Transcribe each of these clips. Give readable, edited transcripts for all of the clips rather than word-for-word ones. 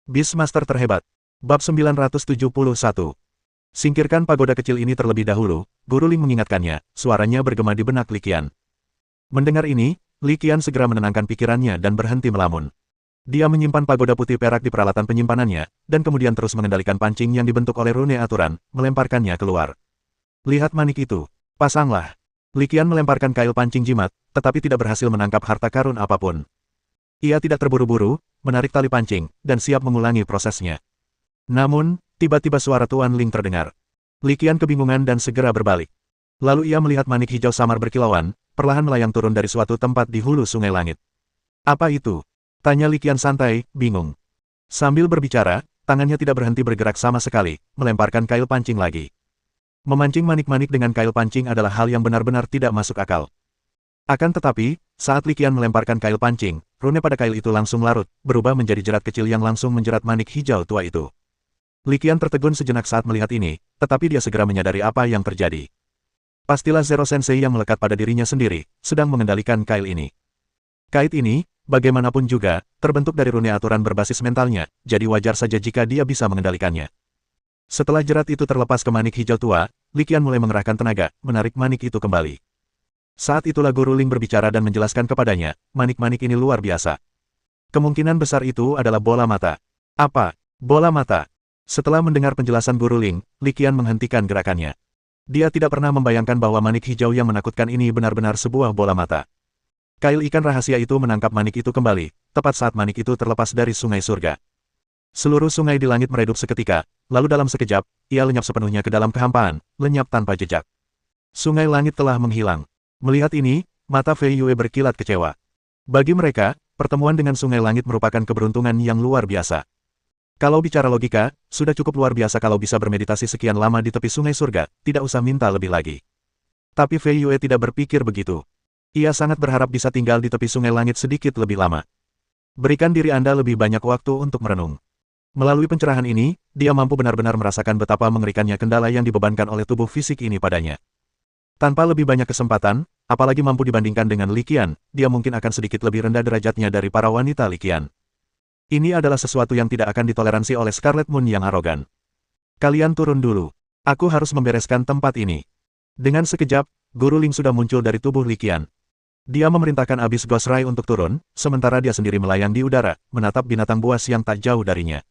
Beastmaster terhebat. Bab 971. Singkirkan pagoda kecil ini terlebih dahulu, Guru Ling mengingatkannya, suaranya bergema di benak Li Qian. Mendengar ini, Li Qian segera menenangkan pikirannya dan berhenti melamun. Dia menyimpan pagoda putih perak di peralatan penyimpanannya, dan kemudian terus mengendalikan pancing yang dibentuk oleh rune aturan, melemparkannya keluar. Lihat manik itu. Pasanglah. Li Qian melemparkan kail pancing jimat, tetapi tidak berhasil menangkap harta karun apapun. Ia tidak terburu-buru, menarik tali pancing, dan siap mengulangi prosesnya. Namun, tiba-tiba suara Tuan Ling terdengar. Li Qian kebingungan dan segera berbalik. Lalu ia melihat manik hijau samar berkilauan, perlahan melayang turun dari suatu tempat di hulu sungai langit. Apa itu? Tanya Li Qian santai, bingung. Sambil berbicara, tangannya tidak berhenti bergerak sama sekali, melemparkan kail pancing lagi. Memancing manik-manik dengan kail pancing adalah hal yang benar-benar tidak masuk akal. Akan tetapi, saat Li Qian melemparkan kail pancing, rune pada kail itu langsung larut, berubah menjadi jerat kecil yang langsung menjerat manik hijau tua itu. Li Qian tertegun sejenak saat melihat ini, tetapi dia segera menyadari apa yang terjadi. Pastilah Zero Sensei yang melekat pada dirinya sendiri, sedang mengendalikan kail ini. Kait ini, bagaimanapun juga, terbentuk dari rune aturan berbasis mentalnya, jadi wajar saja jika dia bisa mengendalikannya. Setelah jerat itu terlepas ke manik hijau tua, Li Qian mulai mengerahkan tenaga, menarik manik itu kembali. Saat itulah Guru Ling berbicara dan menjelaskan kepadanya, manik-manik ini luar biasa. Kemungkinan besar itu adalah bola mata. Apa? Bola mata? Setelah mendengar penjelasan Guru Ling, Li Qian menghentikan gerakannya. Dia tidak pernah membayangkan bahwa manik hijau yang menakutkan ini benar-benar sebuah bola mata. Kail ikan rahasia itu menangkap manik itu kembali, tepat saat manik itu terlepas dari sungai surga. Seluruh sungai di langit meredup seketika, lalu dalam sekejap, ia lenyap sepenuhnya ke dalam kehampaan, lenyap tanpa jejak. Sungai langit telah menghilang. Melihat ini, mata Fei Yue berkilat kecewa. Bagi mereka, pertemuan dengan sungai langit merupakan keberuntungan yang luar biasa. Kalau bicara logika, sudah cukup luar biasa kalau bisa bermeditasi sekian lama di tepi sungai surga, tidak usah minta lebih lagi. Tapi Fei Yue tidak berpikir begitu. Ia sangat berharap bisa tinggal di tepi sungai langit sedikit lebih lama. Berikan diri Anda lebih banyak waktu untuk merenung. Melalui pencerahan ini, dia mampu benar-benar merasakan betapa mengerikannya kendala yang dibebankan oleh tubuh fisik ini padanya. Tanpa lebih banyak kesempatan, apalagi mampu dibandingkan dengan Li Qian, dia mungkin akan sedikit lebih rendah derajatnya dari para wanita Li Qian. Ini adalah sesuatu yang tidak akan ditoleransi oleh Scarlet Moon yang arogan. Kalian turun dulu. Aku harus membereskan tempat ini. Dengan sekejap, Guru Ling sudah muncul dari tubuh Li Qian. Dia memerintahkan Abyss Ghost Rai untuk turun, sementara dia sendiri melayang di udara, menatap binatang buas yang tak jauh darinya.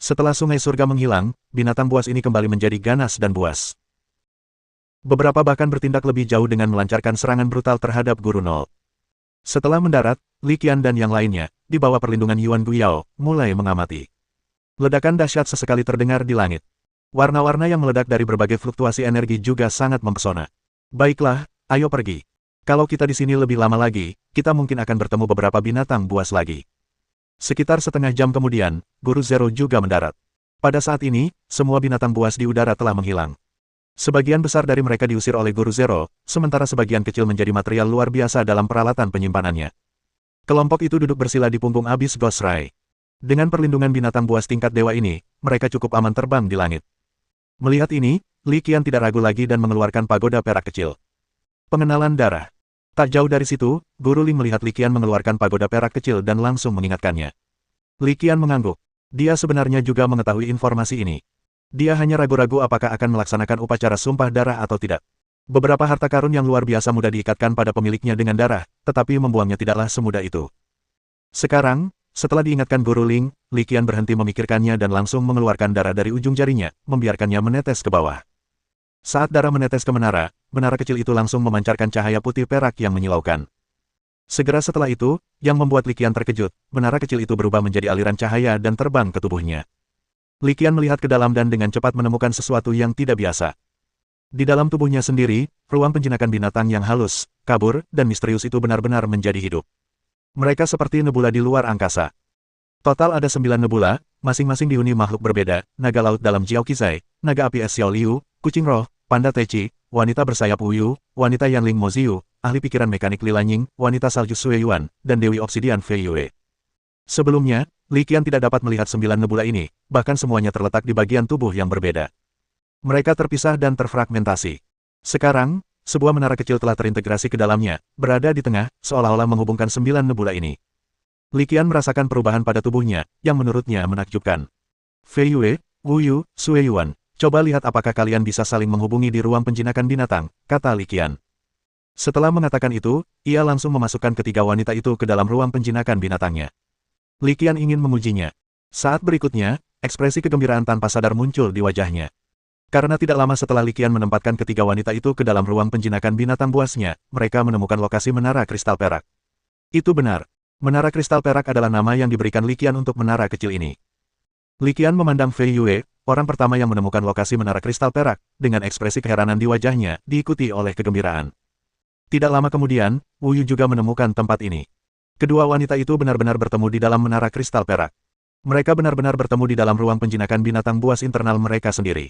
Setelah sungai surga menghilang, binatang buas ini kembali menjadi ganas dan buas. Beberapa bahkan bertindak lebih jauh dengan melancarkan serangan brutal terhadap Guru Nol. Setelah mendarat, Li Qian dan yang lainnya, di bawah perlindungan Yuan Guyao, mulai mengamati. Ledakan dahsyat sesekali terdengar di langit. Warna-warna yang meledak dari berbagai fluktuasi energi juga sangat mempesona. Baiklah, ayo pergi. Kalau kita di sini lebih lama lagi, kita mungkin akan bertemu beberapa binatang buas lagi. Sekitar setengah jam kemudian, Guru Zero juga mendarat. Pada saat ini, semua binatang buas di udara telah menghilang. Sebagian besar dari mereka diusir oleh Guru Zero, sementara sebagian kecil menjadi material luar biasa dalam peralatan penyimpanannya. Kelompok itu duduk bersila di punggung Abyss Ghost Rai. Dengan perlindungan binatang buas tingkat dewa ini, mereka cukup aman terbang di langit. Melihat ini, Li Qian tidak ragu lagi dan mengeluarkan pagoda perak kecil. Pengenalan darah. Tak jauh dari situ, Guru Ling melihat Li Qian mengeluarkan pagoda perak kecil dan langsung mengingatkannya. Li Qian mengangguk. Dia sebenarnya juga mengetahui informasi ini. Dia hanya ragu-ragu apakah akan melaksanakan upacara sumpah darah atau tidak. Beberapa harta karun yang luar biasa mudah diikatkan pada pemiliknya dengan darah, tetapi membuangnya tidaklah semudah itu. Sekarang, setelah diingatkan Guru Ling, Li Qian berhenti memikirkannya dan langsung mengeluarkan darah dari ujung jarinya, membiarkannya menetes ke bawah. Saat darah menetes ke menara, menara kecil itu langsung memancarkan cahaya putih perak yang menyilaukan. Segera setelah itu, yang membuat Li Qian terkejut, menara kecil itu berubah menjadi aliran cahaya dan terbang ke tubuhnya. Li Qian melihat ke dalam dan dengan cepat menemukan sesuatu yang tidak biasa. Di dalam tubuhnya sendiri, ruang penjinakan binatang yang halus, kabur, dan misterius itu benar-benar menjadi hidup. Mereka seperti nebula di luar angkasa. Total ada 9 nebula, masing-masing dihuni makhluk berbeda, naga laut dalam Jiao Qizai, naga api es Xiao Liu, kucing roh, panda Teci, wanita bersayap Wu Yu, wanita Yanling Mo Ziyu, ahli pikiran mekanik Li Lanying, wanita salju Sue Yuan, dan Dewi Obsidian Fei Yue. Sebelumnya, Li Qian tidak dapat melihat 9 nebula ini, bahkan semuanya terletak di bagian tubuh yang berbeda. Mereka terpisah dan terfragmentasi. Sekarang, sebuah menara kecil telah terintegrasi ke dalamnya, berada di tengah, seolah-olah menghubungkan 9 nebula ini. Li Qian merasakan perubahan pada tubuhnya, yang menurutnya menakjubkan. Fei Yue, Wu Yu, Sue Yuan, coba lihat apakah kalian bisa saling menghubungi di ruang penjinakan binatang, kata Li Qian. Setelah mengatakan itu, ia langsung memasukkan ketiga wanita itu ke dalam ruang penjinakan binatangnya. Li Qian ingin mengujinya. Saat berikutnya, ekspresi kegembiraan tanpa sadar muncul di wajahnya. Karena tidak lama setelah Li Qian menempatkan ketiga wanita itu ke dalam ruang penjinakan binatang buasnya, mereka menemukan lokasi menara kristal perak. Itu benar. Menara kristal perak adalah nama yang diberikan Li Qian untuk menara kecil ini. Li Qian memandang Fei Yue, orang pertama yang menemukan lokasi menara kristal perak, dengan ekspresi keheranan di wajahnya, diikuti oleh kegembiraan. Tidak lama kemudian, Wu Yu juga menemukan tempat ini. Kedua wanita itu benar-benar bertemu di dalam menara kristal perak. Mereka benar-benar bertemu di dalam ruang penjinakan binatang buas internal mereka sendiri.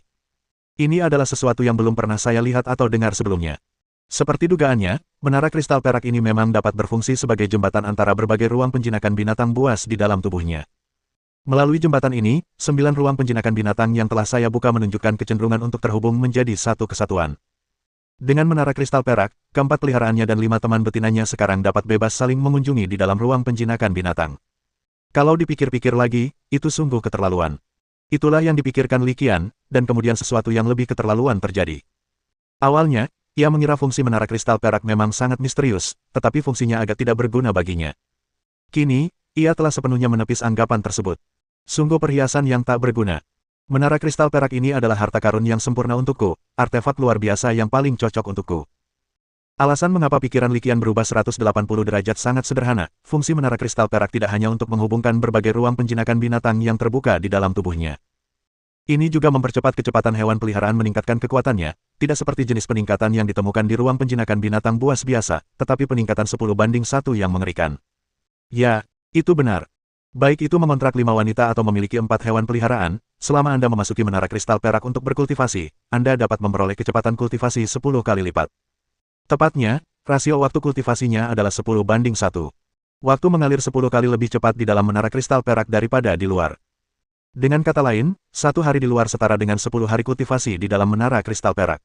Ini adalah sesuatu yang belum pernah saya lihat atau dengar sebelumnya. Seperti dugaannya, menara kristal perak ini memang dapat berfungsi sebagai jembatan antara berbagai ruang penjinakan binatang buas di dalam tubuhnya. Melalui jembatan ini, 9 ruang penjinakan binatang yang telah saya buka menunjukkan kecenderungan untuk terhubung menjadi satu kesatuan. Dengan menara kristal perak, keempat peliharaannya dan 5 teman betinanya sekarang dapat bebas saling mengunjungi di dalam ruang penjinakan binatang. Kalau dipikir-pikir lagi, itu sungguh keterlaluan. Itulah yang dipikirkan Li Qian, dan kemudian sesuatu yang lebih keterlaluan terjadi. Awalnya, ia mengira fungsi menara kristal perak memang sangat misterius, tetapi fungsinya agak tidak berguna baginya. Kini, ia telah sepenuhnya menepis anggapan tersebut. Sungguh perhiasan yang tak berguna. Menara kristal perak ini adalah harta karun yang sempurna untukku, artefak luar biasa yang paling cocok untukku. Alasan mengapa pikiran Li Qian berubah 180 derajat sangat sederhana, fungsi menara kristal perak tidak hanya untuk menghubungkan berbagai ruang penjinakan binatang yang terbuka di dalam tubuhnya. Ini juga mempercepat kecepatan hewan peliharaan meningkatkan kekuatannya, tidak seperti jenis peningkatan yang ditemukan di ruang penjinakan binatang buas biasa, tetapi peningkatan 10:1 yang mengerikan. Ya, itu benar. Baik itu mengontrak 5 wanita atau memiliki 4 hewan peliharaan, selama Anda memasuki menara kristal perak untuk berkultivasi, Anda dapat memperoleh kecepatan kultivasi 10 kali lipat. Tepatnya, rasio waktu kultivasinya adalah 10:1. Waktu mengalir 10 kali lebih cepat di dalam menara kristal perak daripada di luar. Dengan kata lain, 1 hari di luar setara dengan 10 hari kultivasi di dalam menara kristal perak.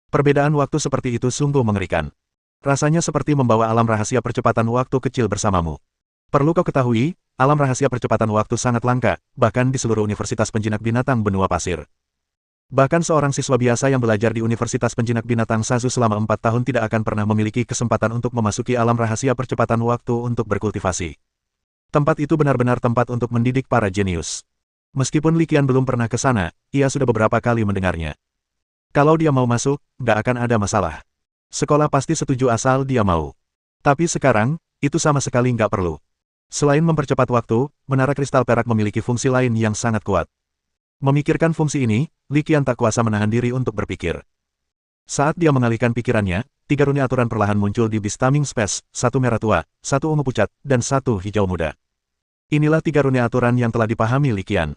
Perbedaan waktu seperti itu sungguh mengerikan. Rasanya seperti membawa alam rahasia percepatan waktu kecil bersamamu. Perlu kau ketahui, alam rahasia percepatan waktu sangat langka, bahkan di seluruh Universitas Penjinak Binatang Benua Pasir. Bahkan seorang siswa biasa yang belajar di Universitas Penjinak Binatang Sazu selama 4 tahun tidak akan pernah memiliki kesempatan untuk memasuki alam rahasia percepatan waktu untuk berkultivasi. Tempat itu benar-benar tempat untuk mendidik para jenius. Meskipun Li Qian belum pernah ke sana, ia sudah beberapa kali mendengarnya. Kalau dia mau masuk, nggak akan ada masalah. Sekolah pasti setuju asal dia mau. Tapi sekarang, itu sama sekali nggak perlu. Selain mempercepat waktu, menara kristal perak memiliki fungsi lain yang sangat kuat. Memikirkan fungsi ini, Li Qian tak kuasa menahan diri untuk berpikir. Saat dia mengalihkan pikirannya, 3 rune aturan perlahan muncul di Bistaming Space, 1 merah tua, 1 ungu pucat, dan 1 hijau muda. Inilah 3 rune aturan yang telah dipahami Li Qian.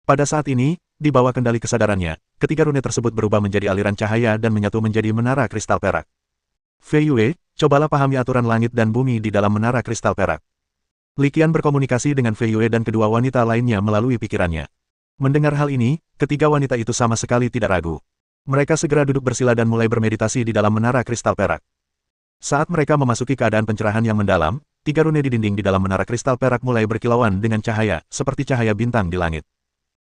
Pada saat ini, di bawah kendali kesadarannya, ketiga rune tersebut berubah menjadi aliran cahaya dan menyatu menjadi menara kristal perak. Fei Yue, cobalah pahami aturan langit dan bumi di dalam menara kristal perak. Li Qian berkomunikasi dengan Fei Yue dan kedua wanita lainnya melalui pikirannya. Mendengar hal ini, ketiga wanita itu sama sekali tidak ragu. Mereka segera duduk bersila dan mulai bermeditasi di dalam menara kristal perak. Saat mereka memasuki keadaan pencerahan yang mendalam, 3 rune di dinding di dalam menara kristal perak mulai berkilauan dengan cahaya, seperti cahaya bintang di langit.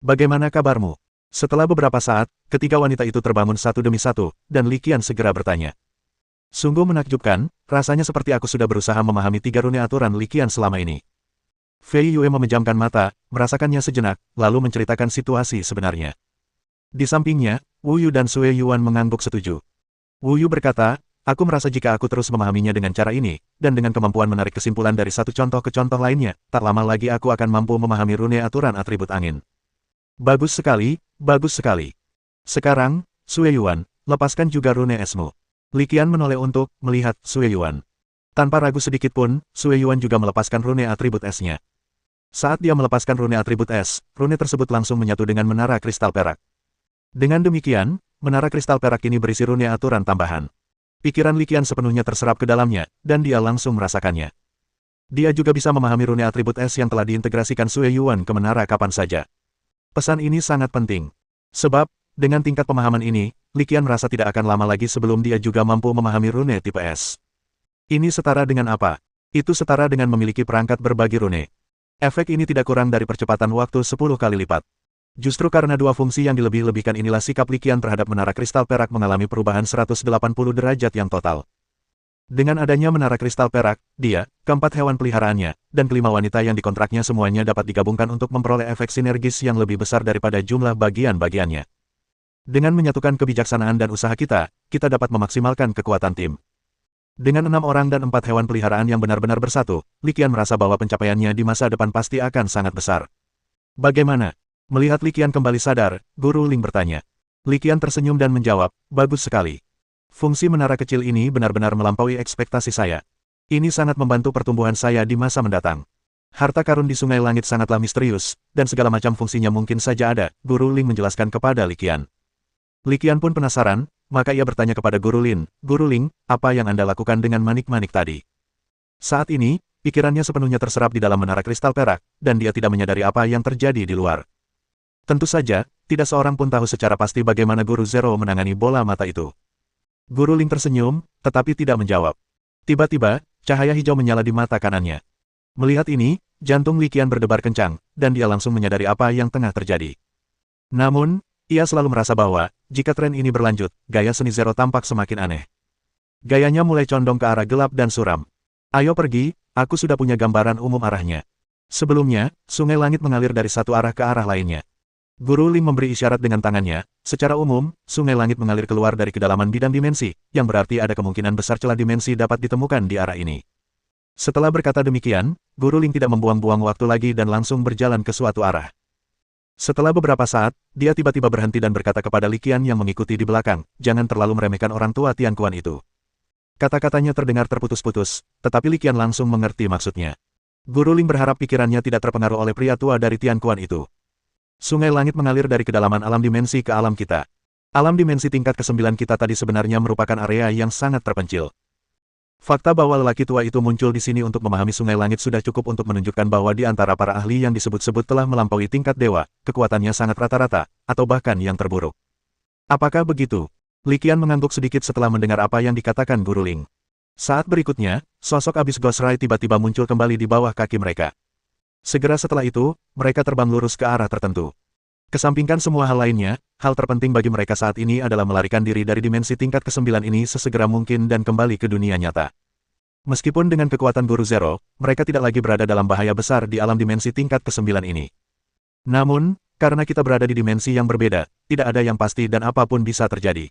Bagaimana kabarmu? Setelah beberapa saat, ketiga wanita itu terbangun satu demi satu, dan Li Qian segera bertanya. Sungguh menakjubkan, rasanya seperti aku sudah berusaha memahami 3 rune aturan Li Qian selama ini. Fei Yue memejamkan mata, merasakannya sejenak, lalu menceritakan situasi sebenarnya. Di sampingnya, Wu Yu dan Sue Yuan mengangguk setuju. Wu Yu berkata, aku merasa jika aku terus memahaminya dengan cara ini, dan dengan kemampuan menarik kesimpulan dari satu contoh ke contoh lainnya, tak lama lagi aku akan mampu memahami rune aturan atribut angin. Bagus sekali, bagus sekali. Sekarang, Sue Yuan, lepaskan juga rune esmu. Li Qian menoleh untuk melihat Sue Yuan. Tanpa ragu sedikit pun, Sue Yuan juga melepaskan rune atribut esnya. Saat dia melepaskan rune atribut es, rune tersebut langsung menyatu dengan menara kristal perak. Dengan demikian, menara kristal perak ini berisi rune aturan tambahan. Pikiran Li Qian sepenuhnya terserap ke dalamnya, dan dia langsung merasakannya. Dia juga bisa memahami rune atribut es yang telah diintegrasikan Sue Yuan ke menara kapan saja. Pesan ini sangat penting. Sebab, dengan tingkat pemahaman ini, Li Qian merasa tidak akan lama lagi sebelum dia juga mampu memahami rune tipe es. Ini setara dengan apa? Itu setara dengan memiliki perangkat berbagi rune. Efek ini tidak kurang dari percepatan waktu 10 kali lipat. Justru karena dua fungsi yang dilebih-lebihkan inilah sikap Li Qian terhadap menara kristal perak mengalami perubahan 180 derajat yang total. Dengan adanya menara kristal perak, dia, keempat hewan peliharaannya, dan kelima wanita yang dikontraknya semuanya dapat digabungkan untuk memperoleh efek sinergis yang lebih besar daripada jumlah bagian-bagiannya. Dengan menyatukan kebijaksanaan dan usaha kita dapat memaksimalkan kekuatan tim. Dengan 6 orang dan 4 hewan peliharaan yang benar-benar bersatu, Li Qian merasa bahwa pencapaiannya di masa depan pasti akan sangat besar. Bagaimana? Melihat Li Qian kembali sadar, Guru Ling bertanya. Li Qian tersenyum dan menjawab, bagus sekali. Fungsi menara kecil ini benar-benar melampaui ekspektasi saya. Ini sangat membantu pertumbuhan saya di masa mendatang. Harta karun di Sungai Langit sangatlah misterius, dan segala macam fungsinya mungkin saja ada, Guru Ling menjelaskan kepada Li Qian. Li Qian pun penasaran, maka ia bertanya kepada Guru Ling, Guru Ling, apa yang Anda lakukan dengan manik-manik tadi? Saat ini, pikirannya sepenuhnya terserap di dalam menara kristal perak, dan dia tidak menyadari apa yang terjadi di luar. Tentu saja, tidak seorang pun tahu secara pasti bagaimana Guru Zero menangani bola mata itu. Guru Ling tersenyum, tetapi tidak menjawab. Tiba-tiba, cahaya hijau menyala di mata kanannya. Melihat ini, jantung Li Qian berdebar kencang, dan dia langsung menyadari apa yang tengah terjadi. Namun, ia selalu merasa bahwa, jika tren ini berlanjut, gaya seni Zero tampak semakin aneh. Gayanya mulai condong ke arah gelap dan suram. Ayo pergi, aku sudah punya gambaran umum arahnya. Sebelumnya, Sungai Langit mengalir dari satu arah ke arah lainnya. Guru Ling memberi isyarat dengan tangannya, secara umum, Sungai Langit mengalir keluar dari kedalaman bidang dimensi, yang berarti ada kemungkinan besar celah dimensi dapat ditemukan di arah ini. Setelah berkata demikian, Guru Ling tidak membuang-buang waktu lagi dan langsung berjalan ke suatu arah. Setelah beberapa saat, dia tiba-tiba berhenti dan berkata kepada Li Qian yang mengikuti di belakang, jangan terlalu meremehkan orang tua Tian Kuan itu. Kata-katanya terdengar terputus-putus, tetapi Li Qian langsung mengerti maksudnya. Guru Ling berharap pikirannya tidak terpengaruh oleh pria tua dari Tian Kuan itu. Sungai Langit mengalir dari kedalaman alam dimensi ke alam kita. Alam dimensi tingkat ke-9 kita tadi sebenarnya merupakan area yang sangat terpencil. Fakta bahwa lelaki tua itu muncul di sini untuk memahami Sungai Langit sudah cukup untuk menunjukkan bahwa di antara para ahli yang disebut-sebut telah melampaui tingkat dewa, kekuatannya sangat rata-rata, atau bahkan yang terburuk. Apakah begitu? Li Qian mengangguk sedikit setelah mendengar apa yang dikatakan Guru Ling. Saat berikutnya, sosok abis Ghost Rai tiba-tiba muncul kembali di bawah kaki mereka. Segera setelah itu, mereka terbang lurus ke arah tertentu. Kesampingkan semua hal lainnya, hal terpenting bagi mereka saat ini adalah melarikan diri dari dimensi tingkat ke-9 ini sesegera mungkin dan kembali ke dunia nyata. Meskipun dengan kekuatan Guru Zero, mereka tidak lagi berada dalam bahaya besar di alam dimensi tingkat ke-9 ini. Namun, karena kita berada di dimensi yang berbeda, tidak ada yang pasti dan apapun bisa terjadi.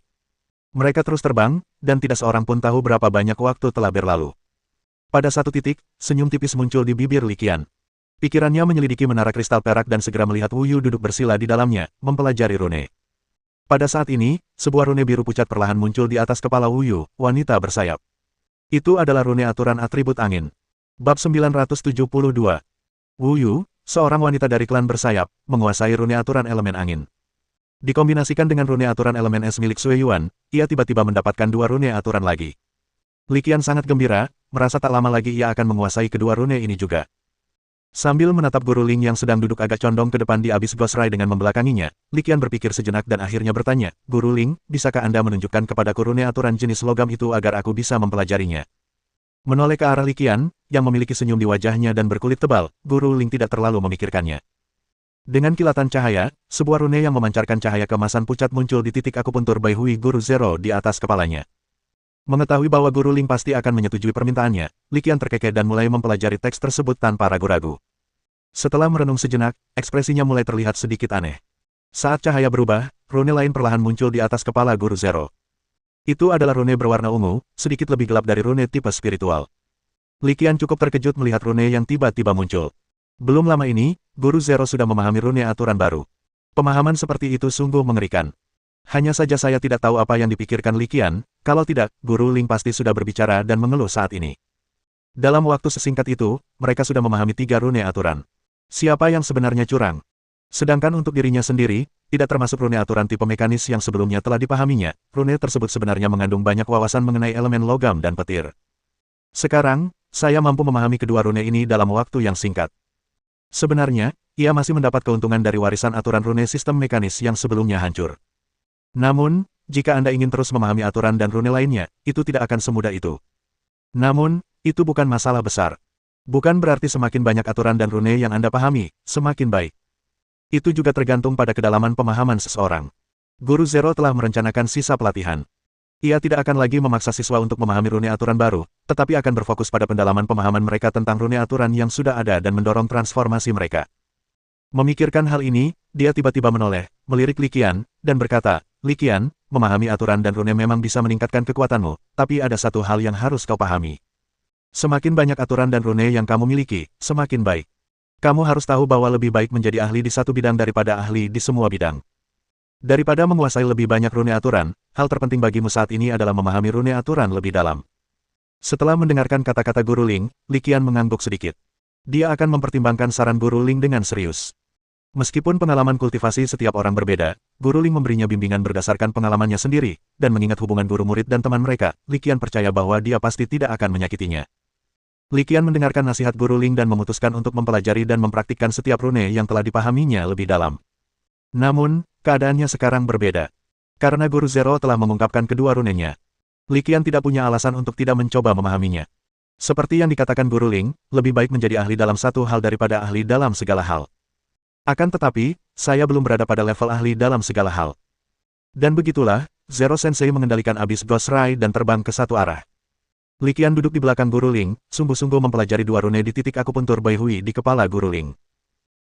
Mereka terus terbang, dan tidak seorang pun tahu berapa banyak waktu telah berlalu. Pada satu titik, senyum tipis muncul di bibir Li Qian. Pikirannya menyelidiki menara kristal perak dan segera melihat Wu Yu duduk bersila di dalamnya, mempelajari rune. Pada saat ini, sebuah rune biru pucat perlahan muncul di atas kepala Wu Yu, wanita bersayap. Itu adalah rune aturan atribut angin. Bab 972. Wu Yu, seorang wanita dari klan bersayap, menguasai rune aturan elemen angin. Dikombinasikan dengan rune aturan elemen es milik Sui Yuan, ia tiba-tiba mendapatkan dua rune aturan lagi. Li Qian sangat gembira, merasa tak lama lagi ia akan menguasai kedua rune ini juga. Sambil menatap Guru Ling yang sedang duduk agak condong ke depan di abis Ghost Rai dengan membelakanginya, Li Qian berpikir sejenak dan akhirnya bertanya, Guru Ling, bisakah Anda menunjukkan kepadaku rune aturan jenis logam itu agar aku bisa mempelajarinya? Menoleh ke arah Li Qian, yang memiliki senyum di wajahnya dan berkulit tebal, Guru Ling tidak terlalu memikirkannya. Dengan kilatan cahaya, sebuah rune yang memancarkan cahaya keemasan pucat muncul di titik akupuntur Bai Hui Guru Zero di atas kepalanya. Mengetahui bahwa Guru Ling pasti akan menyetujui permintaannya, Li Qian terkekeh dan mulai mempelajari teks tersebut tanpa ragu-ragu. Setelah merenung sejenak, ekspresinya mulai terlihat sedikit aneh. Saat cahaya berubah, rune lain perlahan muncul di atas kepala Guru Zero. Itu adalah rune berwarna ungu, sedikit lebih gelap dari rune tipe spiritual. Li Qian cukup terkejut melihat rune yang tiba-tiba muncul. Belum lama ini, Guru Zero sudah memahami rune aturan baru. Pemahaman seperti itu sungguh mengerikan. Hanya saja saya tidak tahu apa yang dipikirkan Li Qian, kalau tidak, Guru Ling pasti sudah berbicara dan mengeluh saat ini. Dalam waktu sesingkat itu, mereka sudah memahami 3 rune aturan. Siapa yang sebenarnya curang? Sedangkan untuk dirinya sendiri, tidak termasuk rune aturan tipe mekanis yang sebelumnya telah dipahaminya, rune tersebut sebenarnya mengandung banyak wawasan mengenai elemen logam dan petir. Sekarang, saya mampu memahami kedua rune ini dalam waktu yang singkat. Sebenarnya, ia masih mendapat keuntungan dari warisan aturan rune sistem mekanis yang sebelumnya hancur. Namun, jika Anda ingin terus memahami aturan dan rune lainnya, itu tidak akan semudah itu. Namun, Itu bukan masalah besar. Bukan berarti semakin banyak aturan dan rune yang Anda pahami, semakin baik. Itu juga tergantung pada kedalaman pemahaman seseorang. Guru Zero telah merencanakan sisa pelatihan. Ia tidak akan lagi memaksa siswa untuk memahami rune aturan baru, tetapi akan berfokus pada pendalaman pemahaman mereka tentang rune aturan yang sudah ada dan mendorong transformasi mereka. Memikirkan hal ini, dia tiba-tiba menoleh, melirik Li Qian, dan berkata, Li Qian, memahami aturan dan rune memang bisa meningkatkan kekuatanmu, tapi ada satu hal yang harus kau pahami. Semakin banyak aturan dan rune yang kamu miliki, semakin baik. Kamu harus tahu bahwa lebih baik menjadi ahli di satu bidang daripada ahli di semua bidang. Daripada menguasai lebih banyak rune aturan, hal terpenting bagimu saat ini adalah memahami rune aturan lebih dalam. Setelah mendengarkan kata-kata Guru Ling, Li Qian mengangguk sedikit. Dia akan mempertimbangkan saran Guru Ling dengan serius. Meskipun pengalaman kultivasi setiap orang berbeda, Guru Ling memberinya bimbingan berdasarkan pengalamannya sendiri, dan mengingat hubungan guru murid dan teman mereka, Li Qian percaya bahwa dia pasti tidak akan menyakitinya. Li Qian mendengarkan nasihat Guru Ling dan memutuskan untuk mempelajari dan mempraktikkan setiap rune yang telah dipahaminya lebih dalam. Namun, keadaannya sekarang berbeda. Karena Guru Zero telah mengungkapkan kedua runenya, Li Qian tidak punya alasan untuk tidak mencoba memahaminya. Seperti yang dikatakan Guru Ling, lebih baik menjadi ahli dalam satu hal daripada ahli dalam segala hal. Akan tetapi, saya belum berada pada level ahli dalam segala hal. Dan begitulah, Zero Sensei mengendalikan Abyss Ghost Ray dan terbang ke satu arah. Li Qian duduk di belakang Guru Ling, sungguh-sungguh mempelajari dua rune di titik akupuntur Bai Hui di kepala Guru Ling.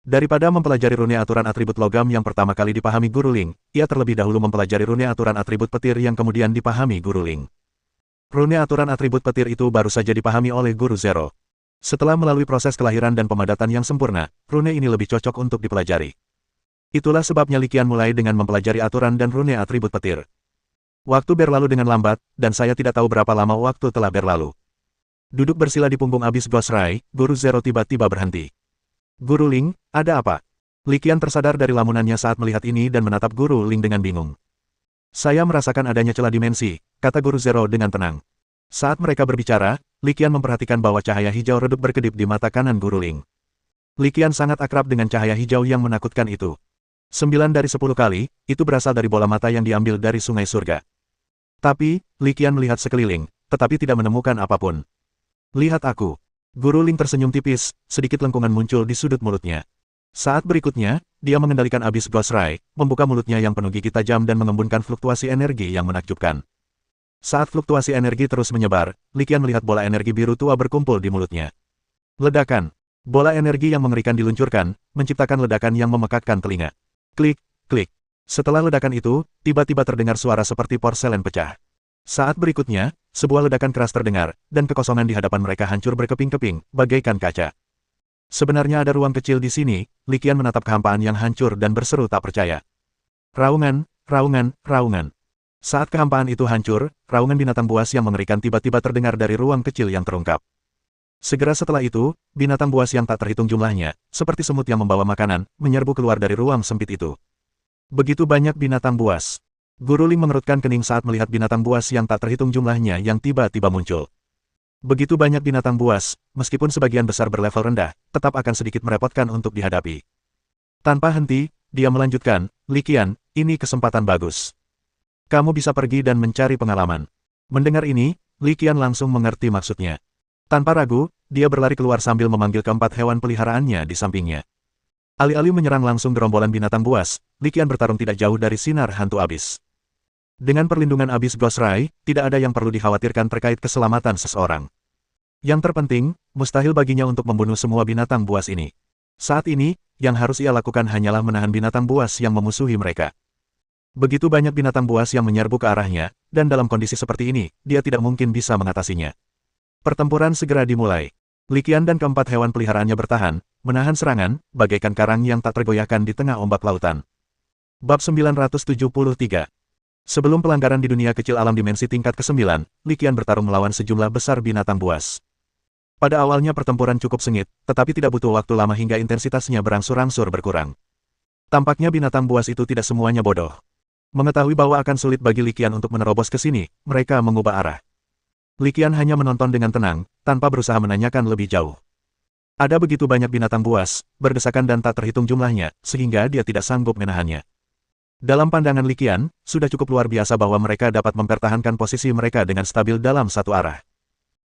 Daripada mempelajari rune aturan atribut logam yang pertama kali dipahami Guru Ling, ia terlebih dahulu mempelajari rune aturan atribut petir yang kemudian dipahami Guru Ling. Rune aturan atribut petir itu baru saja dipahami oleh Guru Zero. Setelah melalui proses kelahiran dan pemadatan yang sempurna, rune ini lebih cocok untuk dipelajari. Itulah sebabnya Li Qian mulai dengan mempelajari aturan dan rune atribut petir. Waktu berlalu dengan lambat, dan saya tidak tahu berapa lama waktu telah berlalu. Duduk bersila di punggung Abyss Ghost Ray, Guru Zero tiba-tiba berhenti. Guru Ling, ada apa? Li Qian tersadar dari lamunannya saat melihat ini dan menatap Guru Ling dengan bingung. Saya merasakan adanya celah dimensi, kata Guru Zero dengan tenang. Saat mereka berbicara, Li Qian memperhatikan bahwa cahaya hijau redup berkedip di mata kanan Guru Ling. Li Qian sangat akrab dengan cahaya hijau yang menakutkan itu. 9 dari 10 kali, itu berasal dari bola mata yang diambil dari sungai surga. Tapi, Li Qian melihat sekeliling, tetapi tidak menemukan apapun. Lihat aku. Guru Ling tersenyum tipis, sedikit lengkungan muncul di sudut mulutnya. Saat berikutnya, dia mengendalikan Abyss Ghost Ray, membuka mulutnya yang penuh gigi tajam dan mengembunkan fluktuasi energi yang menakjubkan. Saat fluktuasi energi terus menyebar, Li Qian melihat bola energi biru tua berkumpul di mulutnya. Ledakan. Bola energi yang mengerikan diluncurkan, menciptakan ledakan yang memekakkan telinga. Klik, klik. Setelah ledakan itu, tiba-tiba terdengar suara seperti porselen pecah. Saat berikutnya, sebuah ledakan keras terdengar, dan kekosongan di hadapan mereka hancur berkeping-keping, bagaikan kaca. Sebenarnya ada ruang kecil di sini, Li Qian menatap kehampaan yang hancur dan berseru tak percaya. Raungan, raungan, raungan. Saat kehampaan itu hancur, raungan binatang buas yang mengerikan tiba-tiba terdengar dari ruang kecil yang terungkap. Segera setelah itu, binatang buas yang tak terhitung jumlahnya, seperti semut yang membawa makanan, menyerbu keluar dari ruang sempit itu. Begitu banyak binatang buas. Guru Ling mengerutkan kening saat melihat binatang buas yang tak terhitung jumlahnya yang tiba-tiba muncul. Begitu banyak binatang buas, meskipun sebagian besar berlevel rendah, tetap akan sedikit merepotkan untuk dihadapi. Tanpa henti, dia melanjutkan, Li Qian, ini kesempatan bagus. Kamu bisa pergi dan mencari pengalaman. Mendengar ini, Li Qian langsung mengerti maksudnya. Tanpa ragu, dia berlari keluar sambil memanggil keempat hewan peliharaannya di sampingnya. Alih-alih menyerang langsung gerombolan binatang buas, Li Qian bertarung tidak jauh dari sinar hantu abis. Dengan perlindungan Abyss Ghost Ray, tidak ada yang perlu dikhawatirkan terkait keselamatan seseorang. Yang terpenting, mustahil baginya untuk membunuh semua binatang buas ini. Saat ini, yang harus ia lakukan hanyalah menahan binatang buas yang memusuhi mereka. Begitu banyak binatang buas yang menyerbu ke arahnya, dan dalam kondisi seperti ini, dia tidak mungkin bisa mengatasinya. Pertempuran segera dimulai. Li Qian dan keempat hewan peliharaannya bertahan, menahan serangan, bagaikan karang yang tak tergoyahkan di tengah ombak lautan. Bab 973. Sebelum pelanggaran di dunia kecil alam dimensi tingkat ke-9, Li Qian bertarung melawan sejumlah besar binatang buas. Pada awalnya pertempuran cukup sengit, tetapi tidak butuh waktu lama hingga intensitasnya berangsur-angsur berkurang. Tampaknya binatang buas itu tidak semuanya bodoh. Mengetahui bahwa akan sulit bagi Li Qian untuk menerobos ke sini, mereka mengubah arah. Li Qian hanya menonton dengan tenang, tanpa berusaha menanyakan lebih jauh. Ada begitu banyak binatang buas, berdesakan dan tak terhitung jumlahnya, sehingga dia tidak sanggup menahannya. Dalam pandangan Li Qian, sudah cukup luar biasa bahwa mereka dapat mempertahankan posisi mereka dengan stabil dalam satu arah.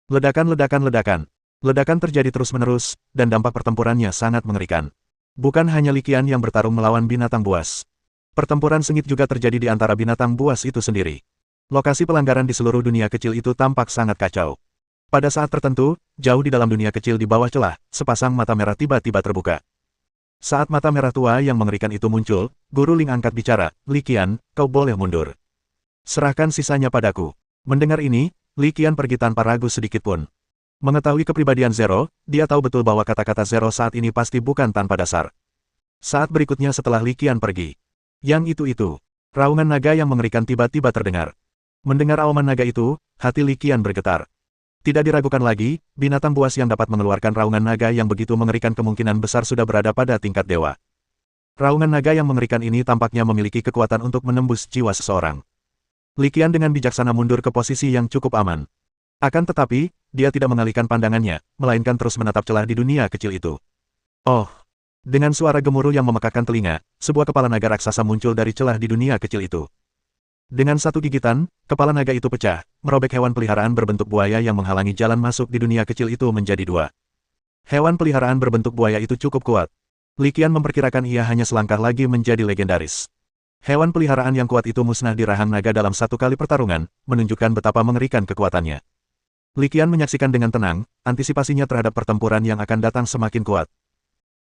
Ledakan, ledakan, ledakan. Ledakan terjadi terus-menerus, dan dampak pertempurannya sangat mengerikan. Bukan hanya Li Qian yang bertarung melawan binatang buas. Pertempuran sengit juga terjadi di antara binatang buas itu sendiri. Lokasi pelanggaran di seluruh dunia kecil itu tampak sangat kacau. Pada saat tertentu, jauh di dalam dunia kecil di bawah celah, sepasang mata merah tiba-tiba terbuka. Saat mata merah tua yang mengerikan itu muncul, Guru Ling angkat bicara, Li Qian, kau boleh mundur. Serahkan sisanya padaku. Mendengar ini, Li Qian pergi tanpa ragu sedikit pun. Mengetahui kepribadian Zero, dia tahu betul bahwa kata-kata Zero saat ini pasti bukan tanpa dasar. Saat berikutnya setelah Li Qian pergi. Yang itu, raungan naga yang mengerikan tiba-tiba terdengar. Mendengar auman naga itu, hati Li Qian bergetar. Tidak diragukan lagi, binatang buas yang dapat mengeluarkan raungan naga yang begitu mengerikan kemungkinan besar sudah berada pada tingkat dewa. Raungan naga yang mengerikan ini tampaknya memiliki kekuatan untuk menembus jiwa seseorang. Li Qian dengan bijaksana mundur ke posisi yang cukup aman. Akan tetapi, dia tidak mengalihkan pandangannya, melainkan terus menatap celah di dunia kecil itu. Oh! Dengan suara gemuruh yang memekakkan telinga, sebuah kepala naga raksasa muncul dari celah di dunia kecil itu. Dengan satu gigitan, kepala naga itu pecah, merobek hewan peliharaan berbentuk buaya yang menghalangi jalan masuk di dunia kecil itu menjadi dua. Hewan peliharaan berbentuk buaya itu cukup kuat. Li Qian memperkirakan ia hanya selangkah lagi menjadi legendaris. Hewan peliharaan yang kuat itu musnah di rahang naga dalam satu kali pertarungan, menunjukkan betapa mengerikan kekuatannya. Li Qian menyaksikan dengan tenang, antisipasinya terhadap pertempuran yang akan datang semakin kuat.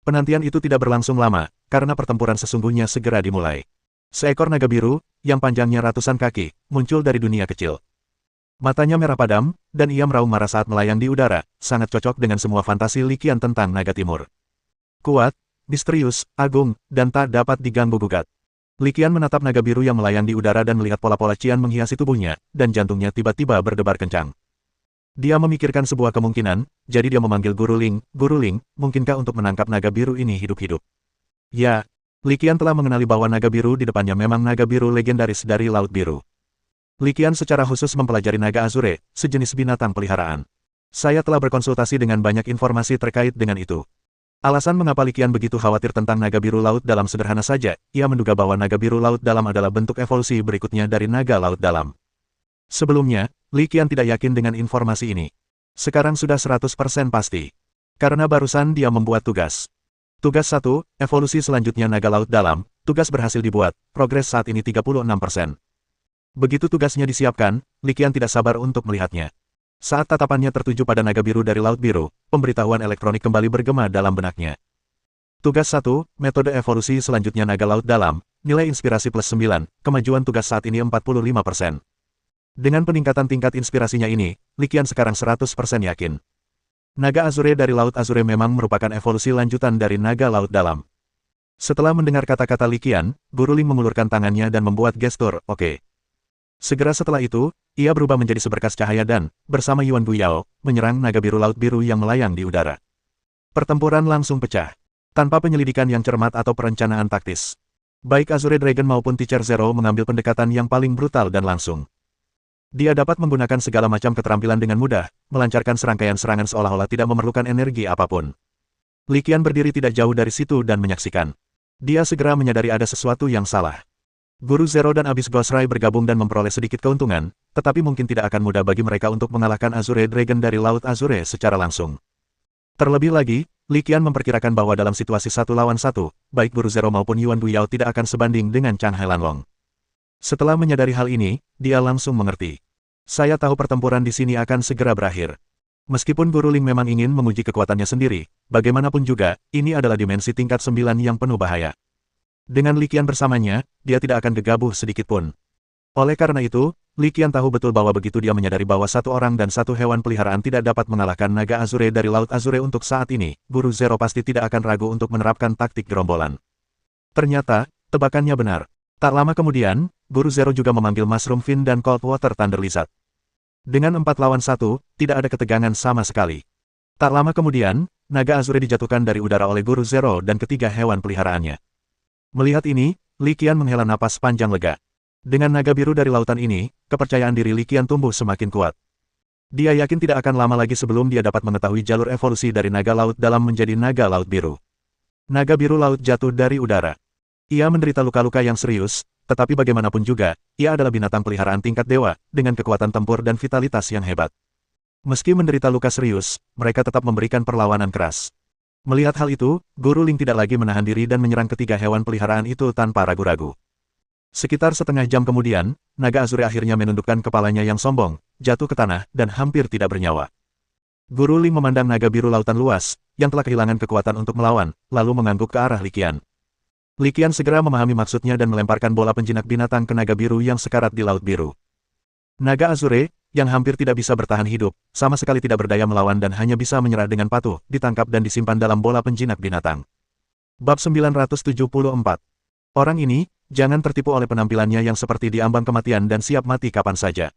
Penantian itu tidak berlangsung lama, karena pertempuran sesungguhnya segera dimulai. Seekor naga biru, yang panjangnya ratusan kaki, muncul dari dunia kecil. Matanya merah padam, dan ia meraung marah saat melayang di udara, sangat cocok dengan semua fantasi Li Qian tentang naga timur. Kuat, misterius, agung, dan tak dapat diganggu-gugat. Li Qian menatap naga biru yang melayang di udara dan melihat pola-pola cian menghiasi tubuhnya, dan jantungnya tiba-tiba berdebar kencang. Dia memikirkan sebuah kemungkinan, jadi dia memanggil Guru Ling, mungkinkah untuk menangkap naga biru ini hidup-hidup? Ya, Li Qian telah mengenali bahwa naga biru di depannya memang naga biru legendaris dari Laut Biru. Li Qian secara khusus mempelajari naga azure, sejenis binatang peliharaan. Saya telah berkonsultasi dengan banyak informasi terkait dengan itu. Alasan mengapa Li Qian begitu khawatir tentang naga biru laut dalam sederhana saja, ia menduga bahwa naga biru laut dalam adalah bentuk evolusi berikutnya dari naga laut dalam. Sebelumnya, Li Qian tidak yakin dengan informasi ini. Sekarang sudah 100% pasti. Karena barusan dia membuat tugas. Tugas 1, evolusi selanjutnya naga laut dalam, tugas berhasil dibuat, progres saat ini 36%. Begitu tugasnya disiapkan, Li Qian tidak sabar untuk melihatnya. Saat tatapannya tertuju pada naga biru dari Laut Biru, pemberitahuan elektronik kembali bergema dalam benaknya. Tugas 1, metode evolusi selanjutnya naga laut dalam, nilai inspirasi plus 9, kemajuan tugas saat ini 45%. Dengan peningkatan tingkat inspirasinya ini, Li Qian sekarang 100% yakin. Naga Azure dari Laut Azure memang merupakan evolusi lanjutan dari naga laut dalam. Setelah mendengar kata-kata Li Qian, Guru Ling mengulurkan tangannya dan membuat gestur, oke. Segera setelah itu, ia berubah menjadi seberkas cahaya dan, bersama Yuan Guyao, menyerang naga biru Laut Biru yang melayang di udara. Pertempuran langsung pecah. Tanpa penyelidikan yang cermat atau perencanaan taktis. Baik Azure Dragon maupun Teacher Zero mengambil pendekatan yang paling brutal dan langsung. Dia dapat menggunakan segala macam keterampilan dengan mudah, melancarkan serangkaian serangan seolah-olah tidak memerlukan energi apapun. Li Qian berdiri tidak jauh dari situ dan menyaksikan. Dia segera menyadari ada sesuatu yang salah. Guru Zero dan Abyss Ghost Rai bergabung dan memperoleh sedikit keuntungan, tetapi mungkin tidak akan mudah bagi mereka untuk mengalahkan Azure Dragon dari Laut Azure secara langsung. Terlebih lagi, Li Qian memperkirakan bahwa dalam situasi 1 lawan 1, baik Guru Zero maupun Yuan Guyao tidak akan sebanding dengan Chang Hailanlong. Setelah menyadari hal ini, dia langsung mengerti. Saya tahu pertempuran di sini akan segera berakhir. Meskipun Guru Ling memang ingin menguji kekuatannya sendiri, bagaimanapun juga, ini adalah dimensi tingkat 9 yang penuh bahaya. Dengan Li Qian bersamanya, dia tidak akan gegabah sedikit pun. Oleh karena itu, Li Qian tahu betul bahwa begitu dia menyadari bahwa satu orang dan satu hewan peliharaan tidak dapat mengalahkan naga Azure dari Laut Azure untuk saat ini, Guru Zero pasti tidak akan ragu untuk menerapkan taktik gerombolan. Ternyata, tebakannya benar. Tak lama kemudian, Guru Zero juga memanggil Mushroom Fin dan Cold Water Thunder Lizard. Dengan 4 lawan 1, tidak ada ketegangan sama sekali. Tak lama kemudian, naga Azure dijatuhkan dari udara oleh Guru Zero dan ketiga hewan peliharaannya. Melihat ini, Li Qian menghela napas panjang lega. Dengan naga biru dari lautan ini, kepercayaan diri Li Qian tumbuh semakin kuat. Dia yakin tidak akan lama lagi sebelum dia dapat mengetahui jalur evolusi dari naga laut dalam menjadi naga laut biru. Naga biru laut jatuh dari udara. Ia menderita luka-luka yang serius, tetapi bagaimanapun juga, ia adalah binatang peliharaan tingkat dewa, dengan kekuatan tempur dan vitalitas yang hebat. Meski menderita luka serius, mereka tetap memberikan perlawanan keras. Melihat hal itu, Guru Ling tidak lagi menahan diri dan menyerang ketiga hewan peliharaan itu tanpa ragu-ragu. Sekitar setengah jam kemudian, naga Azure akhirnya menundukkan kepalanya yang sombong, jatuh ke tanah, dan hampir tidak bernyawa. Guru Ling memandang naga biru lautan luas, yang telah kehilangan kekuatan untuk melawan, lalu mengangguk ke arah Li Qian. Li Qian segera memahami maksudnya dan melemparkan bola penjinak binatang ke naga biru yang sekarat di Laut Biru. Naga Azure, yang hampir tidak bisa bertahan hidup, sama sekali tidak berdaya melawan dan hanya bisa menyerah dengan patuh, ditangkap dan disimpan dalam bola penjinak binatang. Bab 974. Orang ini, jangan tertipu oleh penampilannya yang seperti diambang kematian dan siap mati kapan saja.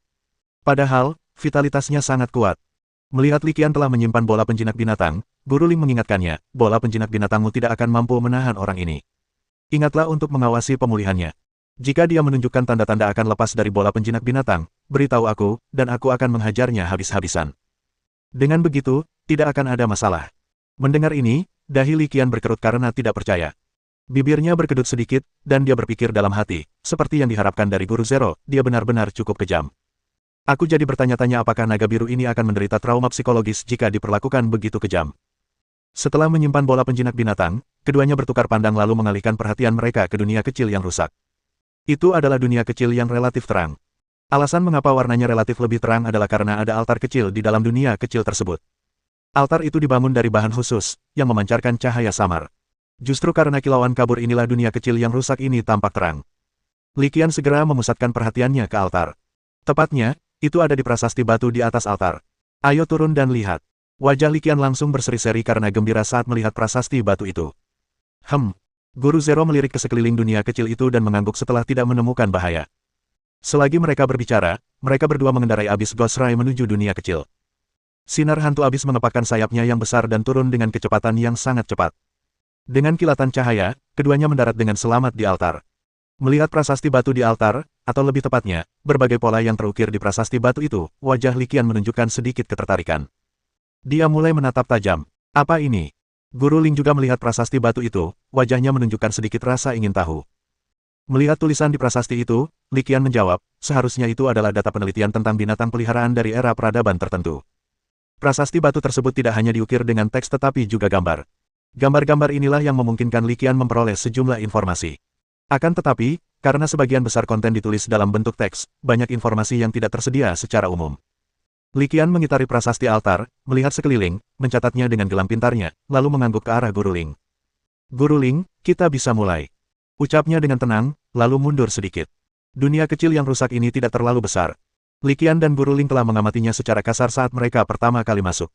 Padahal, vitalitasnya sangat kuat. Melihat Li Qian telah menyimpan bola penjinak binatang, Guru Ling mengingatkannya, bola penjinak binatangmu tidak akan mampu menahan orang ini. Ingatlah untuk mengawasi pemulihannya. Jika dia menunjukkan tanda-tanda akan lepas dari bola penjinak binatang, beritahu aku, dan aku akan menghajarnya habis-habisan. Dengan begitu, tidak akan ada masalah. Mendengar ini, dahi Li Qian berkerut karena tidak percaya. Bibirnya berkedut sedikit, dan dia berpikir dalam hati, seperti yang diharapkan dari Guru Zero, dia benar-benar cukup kejam. Aku jadi bertanya-tanya apakah naga biru ini akan menderita trauma psikologis jika diperlakukan begitu kejam. Setelah menyimpan bola penjinak binatang, keduanya bertukar pandang lalu mengalihkan perhatian mereka ke dunia kecil yang rusak. Itu adalah dunia kecil yang relatif terang. Alasan mengapa warnanya relatif lebih terang adalah karena ada altar kecil di dalam dunia kecil tersebut. Altar itu dibangun dari bahan khusus, yang memancarkan cahaya samar. Justru karena kilauan kabur inilah dunia kecil yang rusak ini tampak terang. Li Qian segera memusatkan perhatiannya ke altar. Tepatnya, itu ada di prasasti batu di atas altar. Ayo turun dan lihat. Wajah Li Qian langsung berseri-seri karena gembira saat melihat prasasti batu itu. Guru Zero melirik ke sekeliling dunia kecil itu dan mengangguk setelah tidak menemukan bahaya. Selagi mereka berbicara, mereka berdua mengendarai abis Ghost Ray menuju dunia kecil. Sinar hantu abis mengepakkan sayapnya yang besar dan turun dengan kecepatan yang sangat cepat. Dengan kilatan cahaya, keduanya mendarat dengan selamat di altar. Melihat prasasti batu di altar, atau lebih tepatnya, berbagai pola yang terukir di prasasti batu itu, wajah Li Qian menunjukkan sedikit ketertarikan. Dia mulai menatap tajam. Apa ini? Guru Ling juga melihat prasasti batu itu, wajahnya menunjukkan sedikit rasa ingin tahu. Melihat tulisan di prasasti itu, Li Qian menjawab, seharusnya itu adalah data penelitian tentang binatang peliharaan dari era peradaban tertentu. Prasasti batu tersebut tidak hanya diukir dengan teks tetapi juga gambar. Gambar-gambar inilah yang memungkinkan Li Qian memperoleh sejumlah informasi. Akan tetapi, karena sebagian besar konten ditulis dalam bentuk teks, banyak informasi yang tidak tersedia secara umum. Li Qian mengitari prasasti altar, melihat sekeliling, mencatatnya dengan gelang pintarnya, lalu mengangguk ke arah Guru Ling. Guru Ling, kita bisa mulai. Ucapnya dengan tenang, lalu mundur sedikit. Dunia kecil yang rusak ini tidak terlalu besar. Li Qian dan Guru Ling telah mengamatinya secara kasar saat mereka pertama kali masuk.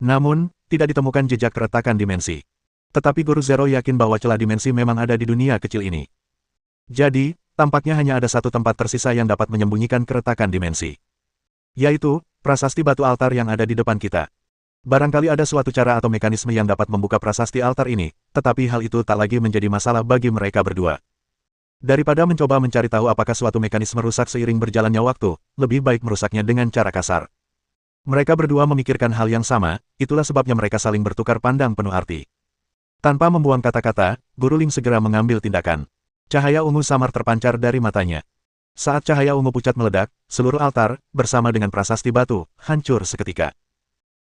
Namun, tidak ditemukan jejak keretakan dimensi. Tetapi Guru Zero yakin bahwa celah dimensi memang ada di dunia kecil ini. Jadi, tampaknya hanya ada satu tempat tersisa yang dapat menyembunyikan keretakan dimensi. Yaitu, prasasti batu altar yang ada di depan kita. Barangkali ada suatu cara atau mekanisme yang dapat membuka prasasti altar ini, tetapi hal itu tak lagi menjadi masalah bagi mereka berdua. Daripada mencoba mencari tahu apakah suatu mekanisme rusak seiring berjalannya waktu, lebih baik merusaknya dengan cara kasar. Mereka berdua memikirkan hal yang sama, itulah sebabnya mereka saling bertukar pandang penuh arti. Tanpa membuang kata-kata, Guru Ling segera mengambil tindakan. Cahaya ungu samar terpancar dari matanya. Saat cahaya ungu pucat meledak, seluruh altar, bersama dengan prasasti batu, hancur seketika.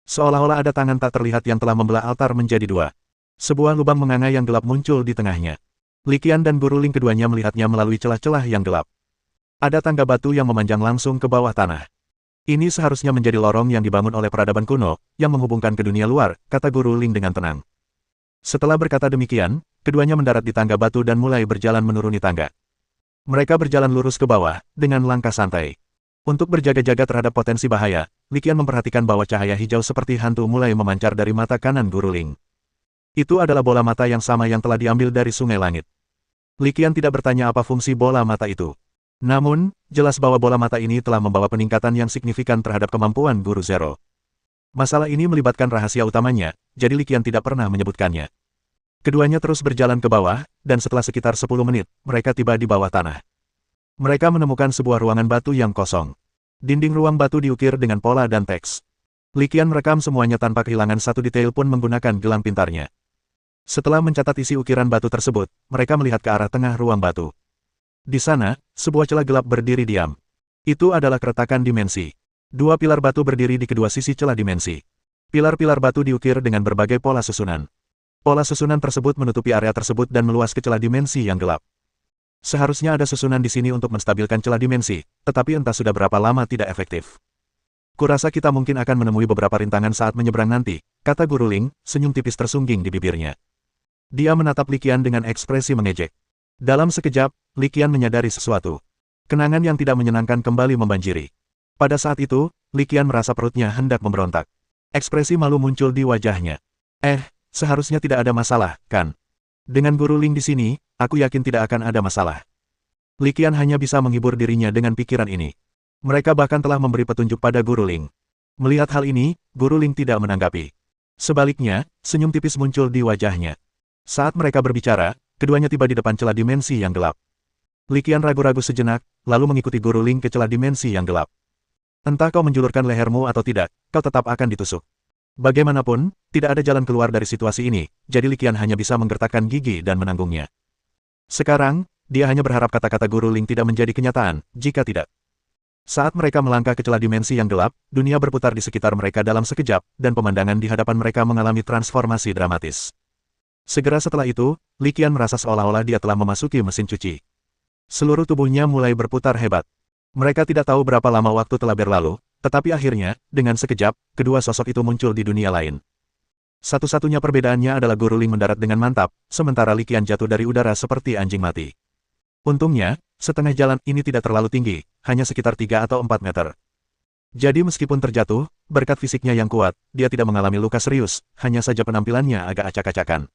Seolah-olah ada tangan tak terlihat yang telah membelah altar menjadi dua. Sebuah lubang menganga yang gelap muncul di tengahnya. Li Qian dan Guru Ling keduanya melihatnya melalui celah-celah yang gelap. Ada tangga batu yang memanjang langsung ke bawah tanah. Ini seharusnya menjadi lorong yang dibangun oleh peradaban kuno, yang menghubungkan ke dunia luar, kata Guru Ling dengan tenang. Setelah berkata demikian, keduanya mendarat di tangga batu dan mulai berjalan menuruni tangga. Mereka berjalan lurus ke bawah, dengan langkah santai. Untuk berjaga-jaga terhadap potensi bahaya, Li Qian memperhatikan bahwa cahaya hijau seperti hantu mulai memancar dari mata kanan Guru Ling. Itu adalah bola mata yang sama yang telah diambil dari Sungai Langit. Li Qian tidak bertanya apa fungsi bola mata itu. Namun, jelas bahwa bola mata ini telah membawa peningkatan yang signifikan terhadap kemampuan Guru Zero. Masalah ini melibatkan rahasia utamanya, jadi Li Qian tidak pernah menyebutkannya. Keduanya terus berjalan ke bawah, dan setelah sekitar 10 menit, mereka tiba di bawah tanah. Mereka menemukan sebuah ruangan batu yang kosong. Dinding ruang batu diukir dengan pola dan teks. Li Qian merekam semuanya tanpa kehilangan satu detail pun menggunakan gelang pintarnya. Setelah mencatat isi ukiran batu tersebut, mereka melihat ke arah tengah ruang batu. Di sana, sebuah celah gelap berdiri diam. Itu adalah keretakan dimensi. Dua pilar batu berdiri di kedua sisi celah dimensi. Pilar-pilar batu diukir dengan berbagai pola susunan. Pola susunan tersebut menutupi area tersebut dan meluas ke celah dimensi yang gelap. Seharusnya ada susunan di sini untuk menstabilkan celah dimensi, tetapi entah sudah berapa lama tidak efektif. Kurasa kita mungkin akan menemui beberapa rintangan saat menyeberang nanti, kata Guru Ling, senyum tipis tersungging di bibirnya. Dia menatap Li Qian dengan ekspresi mengejek. Dalam sekejap, Li Qian menyadari sesuatu. Kenangan yang tidak menyenangkan kembali membanjiri. Pada saat itu, Li Qian merasa perutnya hendak memberontak. Ekspresi malu muncul di wajahnya. Seharusnya tidak ada masalah, kan? Dengan Guru Ling di sini, aku yakin tidak akan ada masalah. Li Qian hanya bisa menghibur dirinya dengan pikiran ini. Mereka bahkan telah memberi petunjuk pada Guru Ling. Melihat hal ini, Guru Ling tidak menanggapi. Sebaliknya, senyum tipis muncul di wajahnya. Saat mereka berbicara, keduanya tiba di depan celah dimensi yang gelap. Li Qian ragu-ragu sejenak, lalu mengikuti Guru Ling ke celah dimensi yang gelap. Entah kau menjulurkan lehermu atau tidak, kau tetap akan ditusuk. Bagaimanapun, tidak ada jalan keluar dari situasi ini, jadi Li Qian hanya bisa menggertakkan gigi dan menanggungnya. Sekarang, dia hanya berharap kata-kata Guru Ling tidak menjadi kenyataan, jika tidak. Saat mereka melangkah ke celah dimensi yang gelap, dunia berputar di sekitar mereka dalam sekejap, dan pemandangan di hadapan mereka mengalami transformasi dramatis. Segera setelah itu, Li Qian merasa seolah-olah dia telah memasuki mesin cuci. Seluruh tubuhnya mulai berputar hebat. Mereka tidak tahu berapa lama waktu telah berlalu, tetapi akhirnya, dengan sekejap, kedua sosok itu muncul di dunia lain. Satu-satunya perbedaannya adalah Guru Ling mendarat dengan mantap, sementara Li Qian jatuh dari udara seperti anjing mati. Untungnya, setengah jalan ini tidak terlalu tinggi, hanya sekitar 3 atau 4 meter. Jadi meskipun terjatuh, berkat fisiknya yang kuat, dia tidak mengalami luka serius, hanya saja penampilannya agak acak-acakan.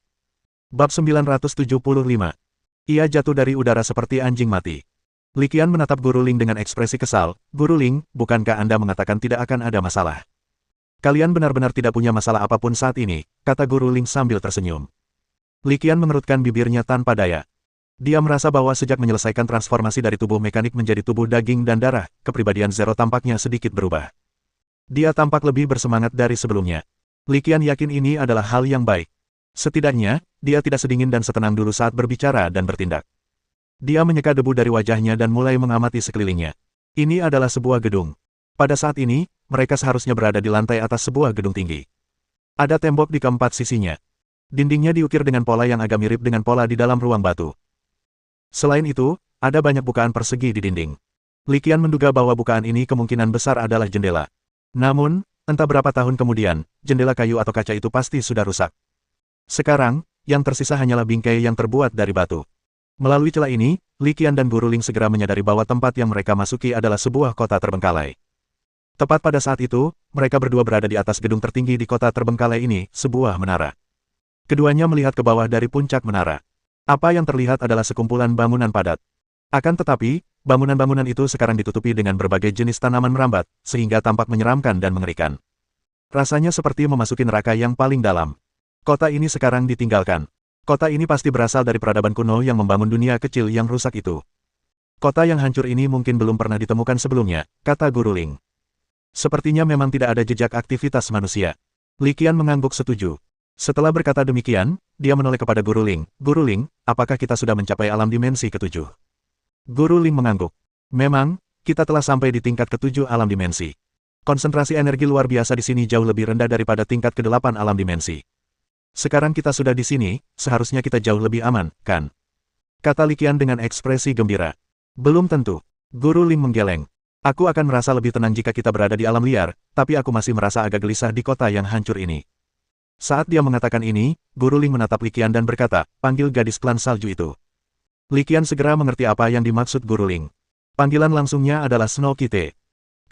Bab 975. Ia jatuh dari udara seperti anjing mati. Li Qian menatap Guru Ling dengan ekspresi kesal. Guru Ling, bukankah Anda mengatakan tidak akan ada masalah? Kalian benar-benar tidak punya masalah apapun saat ini, kata Guru Ling sambil tersenyum. Li Qian mengerutkan bibirnya tanpa daya. Dia merasa bahwa sejak menyelesaikan transformasi dari tubuh mekanik menjadi tubuh daging dan darah, kepribadian Zero tampaknya sedikit berubah. Dia tampak lebih bersemangat dari sebelumnya. Li Qian yakin ini adalah hal yang baik. Setidaknya, dia tidak sedingin dan setenang dulu saat berbicara dan bertindak. Dia menyeka debu dari wajahnya dan mulai mengamati sekelilingnya. Ini adalah sebuah gedung. Pada saat ini, mereka seharusnya berada di lantai atas sebuah gedung tinggi. Ada tembok di keempat sisinya. Dindingnya diukir dengan pola yang agak mirip dengan pola di dalam ruang batu. Selain itu, ada banyak bukaan persegi di dinding. Li Qian menduga bahwa bukaan ini kemungkinan besar adalah jendela. Namun, entah berapa tahun kemudian, jendela kayu atau kaca itu pasti sudah rusak. Sekarang, yang tersisa hanyalah bingkai yang terbuat dari batu. Melalui celah ini, Li Qian dan Guru Ling segera menyadari bahwa tempat yang mereka masuki adalah sebuah kota terbengkalai. Tepat pada saat itu, mereka berdua berada di atas gedung tertinggi di kota terbengkalai ini, sebuah menara. Keduanya melihat ke bawah dari puncak menara. Apa yang terlihat adalah sekumpulan bangunan padat. Akan tetapi, bangunan-bangunan itu sekarang ditutupi dengan berbagai jenis tanaman merambat, sehingga tampak menyeramkan dan mengerikan. Rasanya seperti memasuki neraka yang paling dalam. Kota ini sekarang ditinggalkan. Kota ini pasti berasal dari peradaban kuno yang membangun dunia kecil yang rusak itu. Kota yang hancur ini mungkin belum pernah ditemukan sebelumnya, kata Guru Ling. Sepertinya memang tidak ada jejak aktivitas manusia. Li Qian mengangguk setuju. Setelah berkata demikian, dia menoleh kepada Guru Ling. Guru Ling, apakah kita sudah mencapai alam dimensi ketujuh? Guru Ling mengangguk. Memang, kita telah sampai di tingkat ketujuh alam dimensi. Konsentrasi energi luar biasa di sini jauh lebih rendah daripada tingkat ke-8 alam dimensi. Sekarang kita sudah di sini, seharusnya kita jauh lebih aman, kan? Kata Li Qian dengan ekspresi gembira. Belum tentu. Guru Ling menggeleng. Aku akan merasa lebih tenang jika kita berada di alam liar, tapi aku masih merasa agak gelisah di kota yang hancur ini. Saat dia mengatakan ini, Guru Ling menatap Li Qian dan berkata, panggil gadis klan salju itu. Li Qian segera mengerti apa yang dimaksud Guru Ling. Panggilan langsungnya adalah Snow Kite.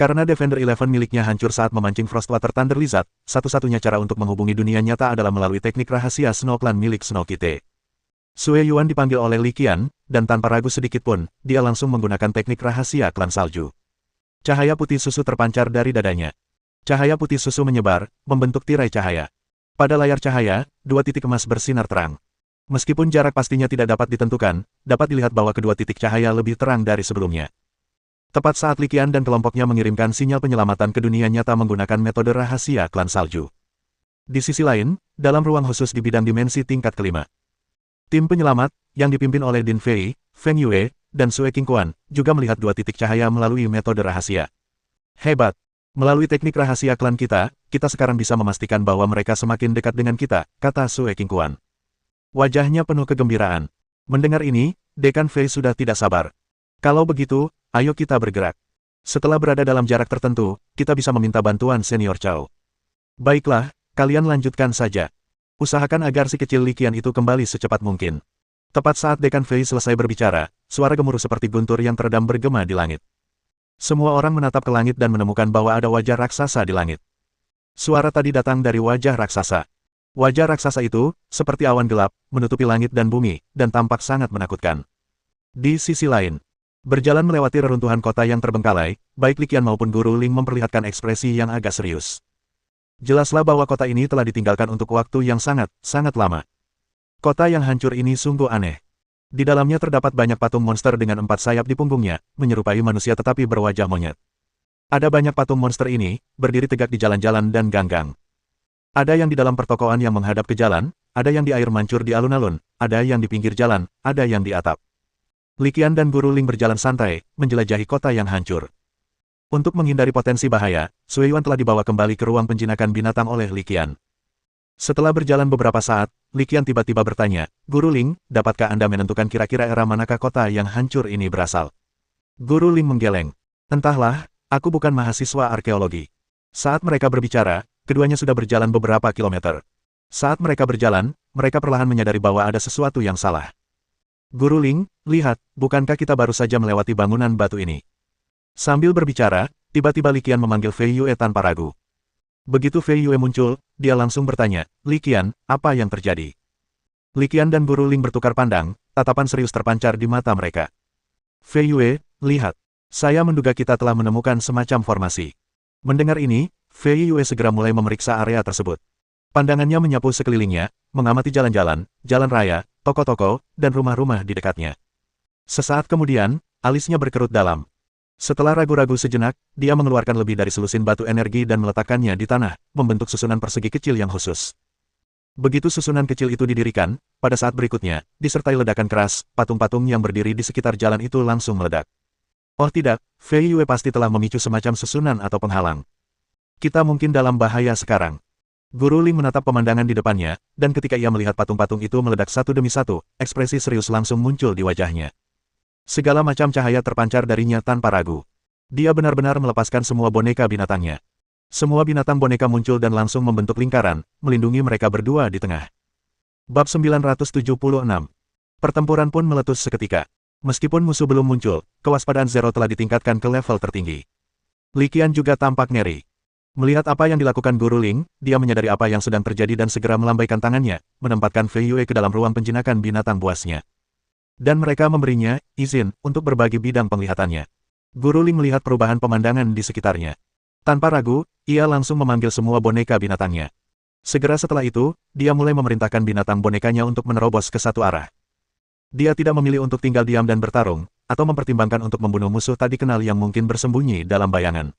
Karena Defender 11 miliknya hancur saat memancing Frostwater Thunder Lizard, satu-satunya cara untuk menghubungi dunia nyata adalah melalui teknik rahasia Snow Clan milik Snow Kite. Sue Yuan dipanggil oleh Li Qian, dan tanpa ragu sedikit pun, dia langsung menggunakan teknik rahasia klan salju. Cahaya putih susu terpancar dari dadanya. Cahaya putih susu menyebar, membentuk tirai cahaya. Pada layar cahaya, dua titik emas bersinar terang. Meskipun jarak pastinya tidak dapat ditentukan, dapat dilihat bahwa kedua titik cahaya lebih terang dari sebelumnya. Tepat saat Li Qian dan kelompoknya mengirimkan sinyal penyelamatan ke dunia nyata menggunakan metode rahasia klan salju. Di sisi lain, dalam ruang khusus di bidang dimensi tingkat kelima, tim penyelamat, yang dipimpin oleh Din Fei, Feng Yue, dan Sue Qingquan, juga melihat dua titik cahaya melalui metode rahasia. Hebat! Melalui teknik rahasia klan kita sekarang bisa memastikan bahwa mereka semakin dekat dengan kita, kata Sue Qingquan. Wajahnya penuh kegembiraan. Mendengar ini, Dekan Fei sudah tidak sabar. Kalau begitu, ayo kita bergerak. Setelah berada dalam jarak tertentu, kita bisa meminta bantuan Senior Chao. Baiklah, kalian lanjutkan saja. Usahakan agar si kecil Li Qian itu kembali secepat mungkin. Tepat saat Dekan Fei selesai berbicara, suara gemuruh seperti guntur yang teredam bergema di langit. Semua orang menatap ke langit dan menemukan bahwa ada wajah raksasa di langit. Suara tadi datang dari wajah raksasa. Wajah raksasa itu, seperti awan gelap, menutupi langit dan bumi, dan tampak sangat menakutkan. Di sisi lain, berjalan melewati reruntuhan kota yang terbengkalai, baik Li Qian maupun Guru Ling memperlihatkan ekspresi yang agak serius. Jelaslah bahwa kota ini telah ditinggalkan untuk waktu yang sangat lama. Kota yang hancur ini sungguh aneh. Di dalamnya terdapat banyak patung monster dengan 4 sayap di punggungnya, menyerupai manusia tetapi berwajah monyet. Ada banyak patung monster ini, berdiri tegak di jalan-jalan dan ganggang. Ada yang di dalam pertokoan yang menghadap ke jalan, ada yang di air mancur di alun-alun, ada yang di pinggir jalan, ada yang di atap. Li Qian dan Guru Ling berjalan santai, menjelajahi kota yang hancur. Untuk menghindari potensi bahaya, Sui Yuan telah dibawa kembali ke ruang penjinakan binatang oleh Li Qian. Setelah berjalan beberapa saat, Li Qian tiba-tiba bertanya, Guru Ling, dapatkah Anda menentukan kira-kira era manakah kota yang hancur ini berasal? Guru Ling menggeleng. Entahlah, aku bukan mahasiswa arkeologi. Saat mereka berbicara, keduanya sudah berjalan beberapa kilometer. Saat mereka berjalan, mereka perlahan menyadari bahwa ada sesuatu yang salah. Guru Ling, lihat, bukankah kita baru saja melewati bangunan batu ini? Sambil berbicara, tiba-tiba Li Qian memanggil Fei Yue tanpa ragu. Begitu Fei Yue muncul, dia langsung bertanya, Li Qian, apa yang terjadi? Li Qian dan Guru Ling bertukar pandang, tatapan serius terpancar di mata mereka. Fei Yue, lihat. Saya menduga kita telah menemukan semacam formasi. Mendengar ini, Fei Yue segera mulai memeriksa area tersebut. Pandangannya menyapu sekelilingnya, mengamati jalan-jalan, jalan raya, toko-toko, dan rumah-rumah di dekatnya. Sesaat kemudian, alisnya berkerut dalam. Setelah ragu-ragu sejenak, dia mengeluarkan lebih dari selusin batu energi dan meletakkannya di tanah, membentuk susunan persegi kecil yang khusus. Begitu susunan kecil itu didirikan, pada saat berikutnya, disertai ledakan keras, patung-patung yang berdiri di sekitar jalan itu langsung meledak. Oh tidak, Fei Yue pasti telah memicu semacam susunan atau penghalang. Kita mungkin dalam bahaya sekarang. Guru Ling menatap pemandangan di depannya, dan ketika ia melihat patung-patung itu meledak satu demi satu, ekspresi serius langsung muncul di wajahnya. Segala macam cahaya terpancar darinya tanpa ragu. Dia benar-benar melepaskan semua boneka binatangnya. Semua binatang boneka muncul dan langsung membentuk lingkaran, melindungi mereka berdua di tengah. Bab 976. Pertempuran pun meletus seketika. Meskipun musuh belum muncul, kewaspadaan Zero telah ditingkatkan ke level tertinggi. Li Qian juga tampak ngeri. Melihat apa yang dilakukan Guru Ling, dia menyadari apa yang sedang terjadi dan segera melambaikan tangannya, menempatkan Fei Yue ke dalam ruang penjinakan binatang buasnya. Dan mereka memberinya izin untuk berbagi bidang penglihatannya. Guru Ling melihat perubahan pemandangan di sekitarnya. Tanpa ragu, ia langsung memanggil semua boneka binatangnya. Segera setelah itu, dia mulai memerintahkan binatang bonekanya untuk menerobos ke satu arah. Dia tidak memilih untuk tinggal diam dan bertarung, atau mempertimbangkan untuk membunuh musuh tak dikenal yang mungkin bersembunyi dalam bayangan.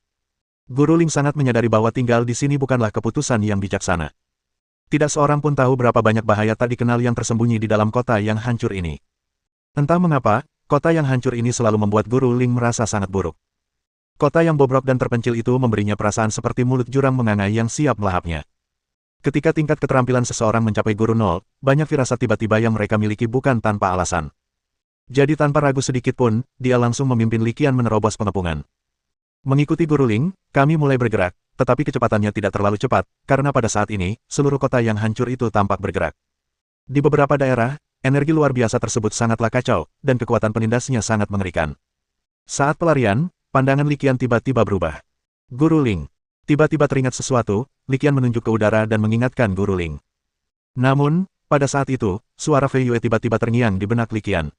Guru Ling sangat menyadari bahwa tinggal di sini bukanlah keputusan yang bijaksana. Tidak seorang pun tahu berapa banyak bahaya tak dikenal yang tersembunyi di dalam kota yang hancur ini. Entah mengapa, kota yang hancur ini selalu membuat Guru Ling merasa sangat buruk. Kota yang bobrok dan terpencil itu memberinya perasaan seperti mulut jurang menganga yang siap melahapnya. Ketika tingkat keterampilan seseorang mencapai Guru 0, banyak firasat tiba-tiba yang mereka miliki bukan tanpa alasan. Jadi tanpa ragu sedikit pun, dia langsung memimpin Li Qian menerobos pengepungan. Mengikuti Guru Ling, kami mulai bergerak, tetapi kecepatannya tidak terlalu cepat, karena pada saat ini, seluruh kota yang hancur itu tampak bergerak. Di beberapa daerah, energi luar biasa tersebut sangatlah kacau, dan kekuatan penindasnya sangat mengerikan. Saat pelarian, pandangan Li Qian tiba-tiba berubah. Guru Ling. Tiba-tiba teringat sesuatu, Li Qian menunjuk ke udara dan mengingatkan Guru Ling. Namun, pada saat itu, suara Fei Yue tiba-tiba terngiang di benak Li Qian.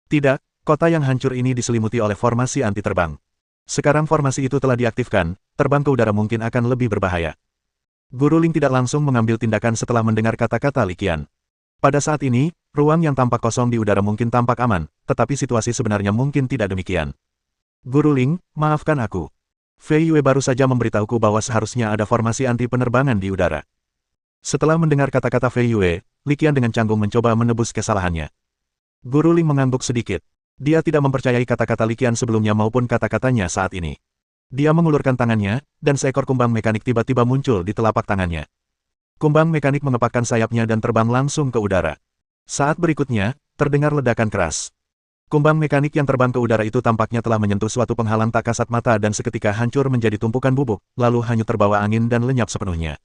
Tidak, kota yang hancur ini diselimuti oleh formasi anti terbang. Sekarang formasi itu telah diaktifkan, terbang ke udara mungkin akan lebih berbahaya. Guru Ling tidak langsung mengambil tindakan setelah mendengar kata-kata Li Qian. Pada saat ini, ruang yang tampak kosong di udara mungkin tampak aman, tetapi situasi sebenarnya mungkin tidak demikian. Guru Ling, maafkan aku. Fei Yue baru saja memberitahuku bahwa seharusnya ada formasi anti penerbangan di udara. Setelah mendengar kata-kata Fei Yue, Li Qian dengan canggung mencoba menebus kesalahannya. Guru Ling mengangguk sedikit. Dia tidak mempercayai kata-kata Li Qian sebelumnya maupun kata-katanya saat ini. Dia mengulurkan tangannya, dan seekor kumbang mekanik tiba-tiba muncul di telapak tangannya. Kumbang mekanik mengepakkan sayapnya dan terbang langsung ke udara. Saat berikutnya, terdengar ledakan keras. Kumbang mekanik yang terbang ke udara itu tampaknya telah menyentuh suatu penghalang tak kasat mata dan seketika hancur menjadi tumpukan bubuk, lalu hanyut terbawa angin dan lenyap sepenuhnya.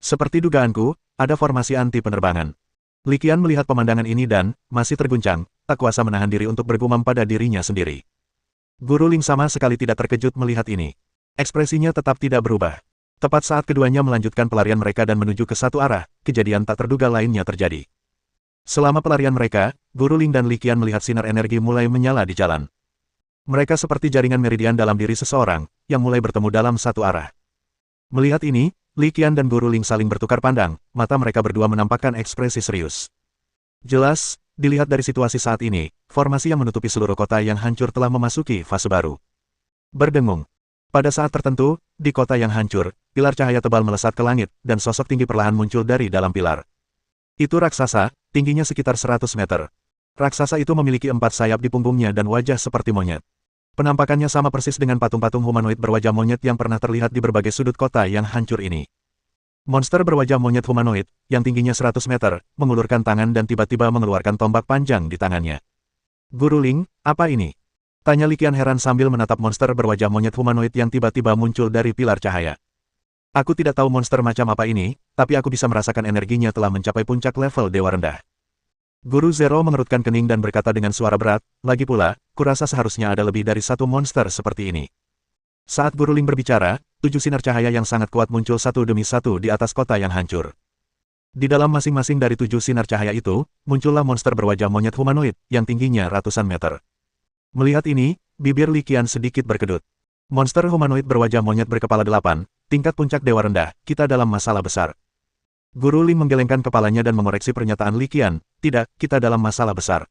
Seperti dugaanku, ada formasi anti penerbangan. Li Qian melihat pemandangan ini dan, masih terguncang, tak kuasa menahan diri untuk bergumam pada dirinya sendiri. Guru Ling sama sekali tidak terkejut melihat ini. Ekspresinya tetap tidak berubah. Tepat saat keduanya melanjutkan pelarian mereka dan menuju ke satu arah, kejadian tak terduga lainnya terjadi. Selama pelarian mereka, Guru Ling dan Li Qian melihat sinar energi mulai menyala di jalan. Mereka seperti jaringan meridian dalam diri seseorang, yang mulai bertemu dalam satu arah. Melihat ini, Li Qian dan Guru Ling saling bertukar pandang, mata mereka berdua menampakkan ekspresi serius. Jelas, dilihat dari situasi saat ini, formasi yang menutupi seluruh kota yang hancur telah memasuki fase baru. Berdengung. Pada saat tertentu, di kota yang hancur, pilar cahaya tebal melesat ke langit, dan sosok tinggi perlahan muncul dari dalam pilar. Itu raksasa, tingginya sekitar 100 meter. Raksasa itu memiliki 4 sayap di punggungnya dan wajah seperti monyet. Penampakannya sama persis dengan patung-patung humanoid berwajah monyet yang pernah terlihat di berbagai sudut kota yang hancur ini. Monster berwajah monyet humanoid, yang tingginya 100 meter, mengulurkan tangan dan tiba-tiba mengeluarkan tombak panjang di tangannya. Guru Ling, apa ini? Tanya Li Qian heran sambil menatap monster berwajah monyet humanoid yang tiba-tiba muncul dari pilar cahaya. Aku tidak tahu monster macam apa ini, tapi aku bisa merasakan energinya telah mencapai puncak level dewa rendah. Guru Zero mengerutkan kening dan berkata dengan suara berat, lagi pula, kurasa seharusnya ada lebih dari satu monster seperti ini. Saat Guru Ling berbicara, 7 sinar cahaya yang sangat kuat muncul satu demi satu di atas kota yang hancur. Di dalam masing-masing dari 7 sinar cahaya itu, muncullah monster berwajah monyet humanoid, yang tingginya ratusan meter. Melihat ini, bibir Li Qian sedikit berkedut. Monster humanoid berwajah monyet berkepala 8, tingkat puncak dewa rendah, kita dalam masalah besar. Guru Ling menggelengkan kepalanya dan mengoreksi pernyataan Li Qian, tidak, kita dalam masalah besar.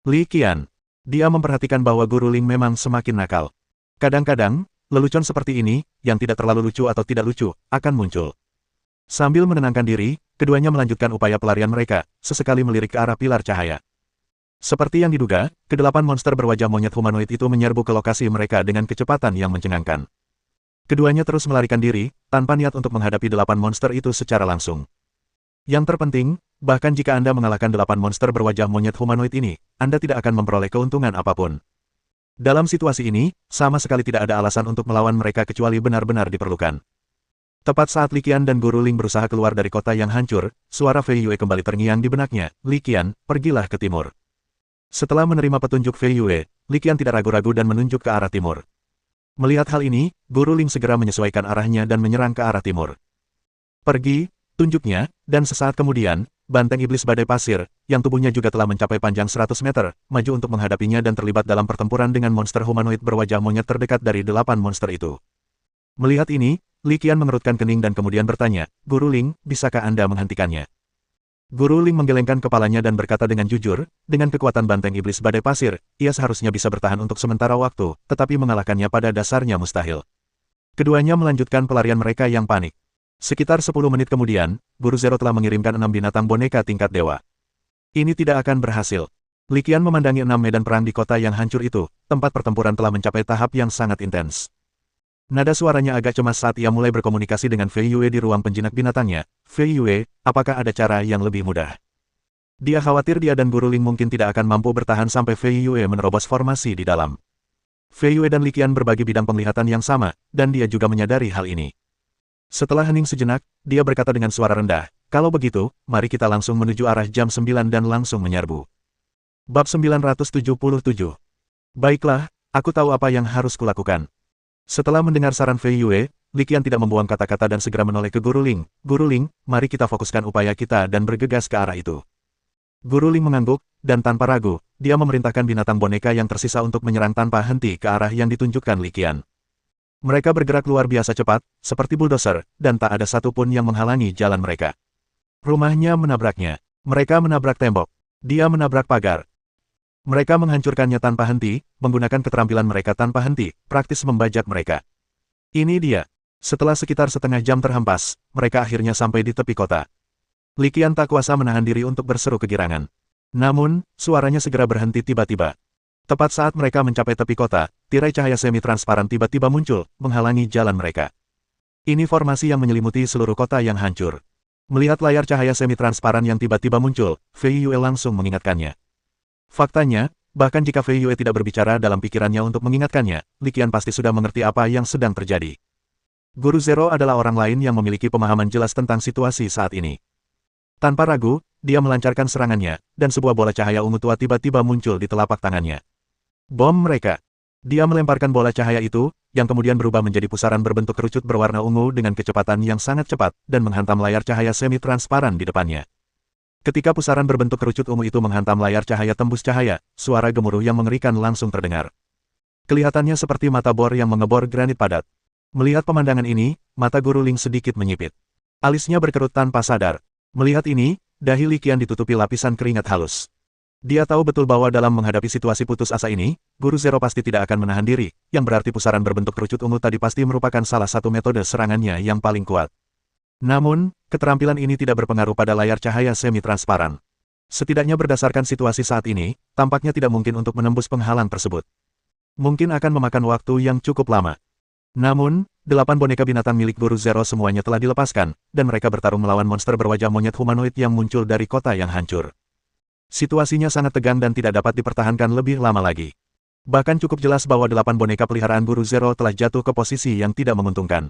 Li Qian. Dia memperhatikan bahwa Guru Ling memang semakin nakal. Kadang-kadang, lelucon seperti ini, yang tidak terlalu lucu atau tidak lucu, akan muncul. Sambil menenangkan diri, keduanya melanjutkan upaya pelarian mereka, sesekali melirik ke arah pilar cahaya. Seperti yang diduga, kedelapan monster berwajah monyet humanoid itu menyerbu ke lokasi mereka dengan kecepatan yang mencengangkan. Keduanya terus melarikan diri, tanpa niat untuk menghadapi 8 monster itu secara langsung. Yang terpenting, bahkan jika Anda mengalahkan 8 monster berwajah monyet humanoid ini, Anda tidak akan memperoleh keuntungan apapun. Dalam situasi ini, sama sekali tidak ada alasan untuk melawan mereka kecuali benar-benar diperlukan. Tepat saat Li Qian dan Guru Ling berusaha keluar dari kota yang hancur, suara Fei Yue kembali terngiang di benaknya, Li Qian, pergilah ke timur. Setelah menerima petunjuk Fei Yue, Li Qian tidak ragu-ragu dan menunjuk ke arah timur. Melihat hal ini, Guru Ling segera menyesuaikan arahnya dan menyerang ke arah timur. Pergi, tunjuknya, dan sesaat kemudian, banteng iblis badai pasir, yang tubuhnya juga telah mencapai panjang 100 meter, maju untuk menghadapinya dan terlibat dalam pertempuran dengan monster humanoid berwajah monyet terdekat dari 8 monster itu. Melihat ini, Li Qian mengerutkan kening dan kemudian bertanya, Guru Ling, bisakah Anda menghentikannya? Guru Ling menggelengkan kepalanya dan berkata dengan jujur, dengan kekuatan banteng iblis badai pasir, ia seharusnya bisa bertahan untuk sementara waktu, tetapi mengalahkannya pada dasarnya mustahil. Keduanya melanjutkan pelarian mereka yang panik. Sekitar 10 menit kemudian, Guru Zero telah mengirimkan 6 binatang boneka tingkat dewa. Ini tidak akan berhasil. Li Qian memandangi 6 medan perang di kota yang hancur itu, tempat pertempuran telah mencapai tahap yang sangat intens. Nada suaranya agak cemas saat ia mulai berkomunikasi dengan Fei Yue di ruang penjinak binatangnya. Fei Yue, apakah ada cara yang lebih mudah? Dia khawatir dia dan Guru Ling mungkin tidak akan mampu bertahan sampai Fei Yue menerobos formasi di dalam. Fei Yue dan Li Qian berbagi bidang penglihatan yang sama, dan dia juga menyadari hal ini. Setelah hening sejenak, dia berkata dengan suara rendah, kalau begitu, mari kita langsung menuju arah jam 9 dan langsung menyerbu. Bab 977. Baiklah, aku tahu apa yang harus kulakukan. Setelah mendengar saran Fei Yue, Li Qian tidak membuang kata-kata dan segera menoleh ke Guru Ling. Guru Ling, mari kita fokuskan upaya kita dan bergegas ke arah itu. Guru Ling mengangguk, dan tanpa ragu, dia memerintahkan binatang boneka yang tersisa untuk menyerang tanpa henti ke arah yang ditunjukkan Li Qian. Mereka bergerak luar biasa cepat, seperti bulldozer, dan tak ada satupun yang menghalangi jalan mereka. Rumahnya menabraknya. Mereka menabrak tembok. Dia menabrak pagar. Mereka menghancurkannya tanpa henti, menggunakan keterampilan mereka tanpa henti, praktis membajak mereka. Ini dia. Setelah sekitar setengah jam terhempas, mereka akhirnya sampai di tepi kota. Li Qian tak kuasa menahan diri untuk berseru kegirangan. Namun, suaranya segera berhenti tiba-tiba. Tepat saat mereka mencapai tepi kota, tirai cahaya semi-transparan tiba-tiba muncul, menghalangi jalan mereka. Ini formasi yang menyelimuti seluruh kota yang hancur. Melihat layar cahaya semi-transparan yang tiba-tiba muncul, Fei Yue langsung mengingatkannya. Faktanya, bahkan jika Fei Yue tidak berbicara dalam pikirannya untuk mengingatkannya, Li Qian pasti sudah mengerti apa yang sedang terjadi. Guru Zero adalah orang lain yang memiliki pemahaman jelas tentang situasi saat ini. Tanpa ragu, dia melancarkan serangannya, dan sebuah bola cahaya ungu tua tiba-tiba muncul di telapak tangannya. Bom mereka! Dia melemparkan bola cahaya itu, yang kemudian berubah menjadi pusaran berbentuk kerucut berwarna ungu dengan kecepatan yang sangat cepat, dan menghantam layar cahaya semi-transparan di depannya. Ketika pusaran berbentuk kerucut ungu itu menghantam layar cahaya tembus cahaya, suara gemuruh yang mengerikan langsung terdengar. Kelihatannya seperti mata bor yang mengebor granit padat. Melihat pemandangan ini, mata Guru Ling sedikit menyipit. Alisnya berkerut tanpa sadar. Melihat ini, dahi Li Qian ditutupi lapisan keringat halus. Dia tahu betul bahwa dalam menghadapi situasi putus asa ini, Guru Zero pasti tidak akan menahan diri, yang berarti pusaran berbentuk kerucut ungu tadi pasti merupakan salah satu metode serangannya yang paling kuat. Namun, keterampilan ini tidak berpengaruh pada layar cahaya semi-transparan. Setidaknya berdasarkan situasi saat ini, tampaknya tidak mungkin untuk menembus penghalang tersebut. Mungkin akan memakan waktu yang cukup lama. Namun, 8 boneka binatang milik Guru Zero semuanya telah dilepaskan, dan mereka bertarung melawan monster berwajah monyet humanoid yang muncul dari kota yang hancur. Situasinya sangat tegang dan tidak dapat dipertahankan lebih lama lagi. Bahkan cukup jelas bahwa 8 boneka peliharaan Guru Zero telah jatuh ke posisi yang tidak menguntungkan.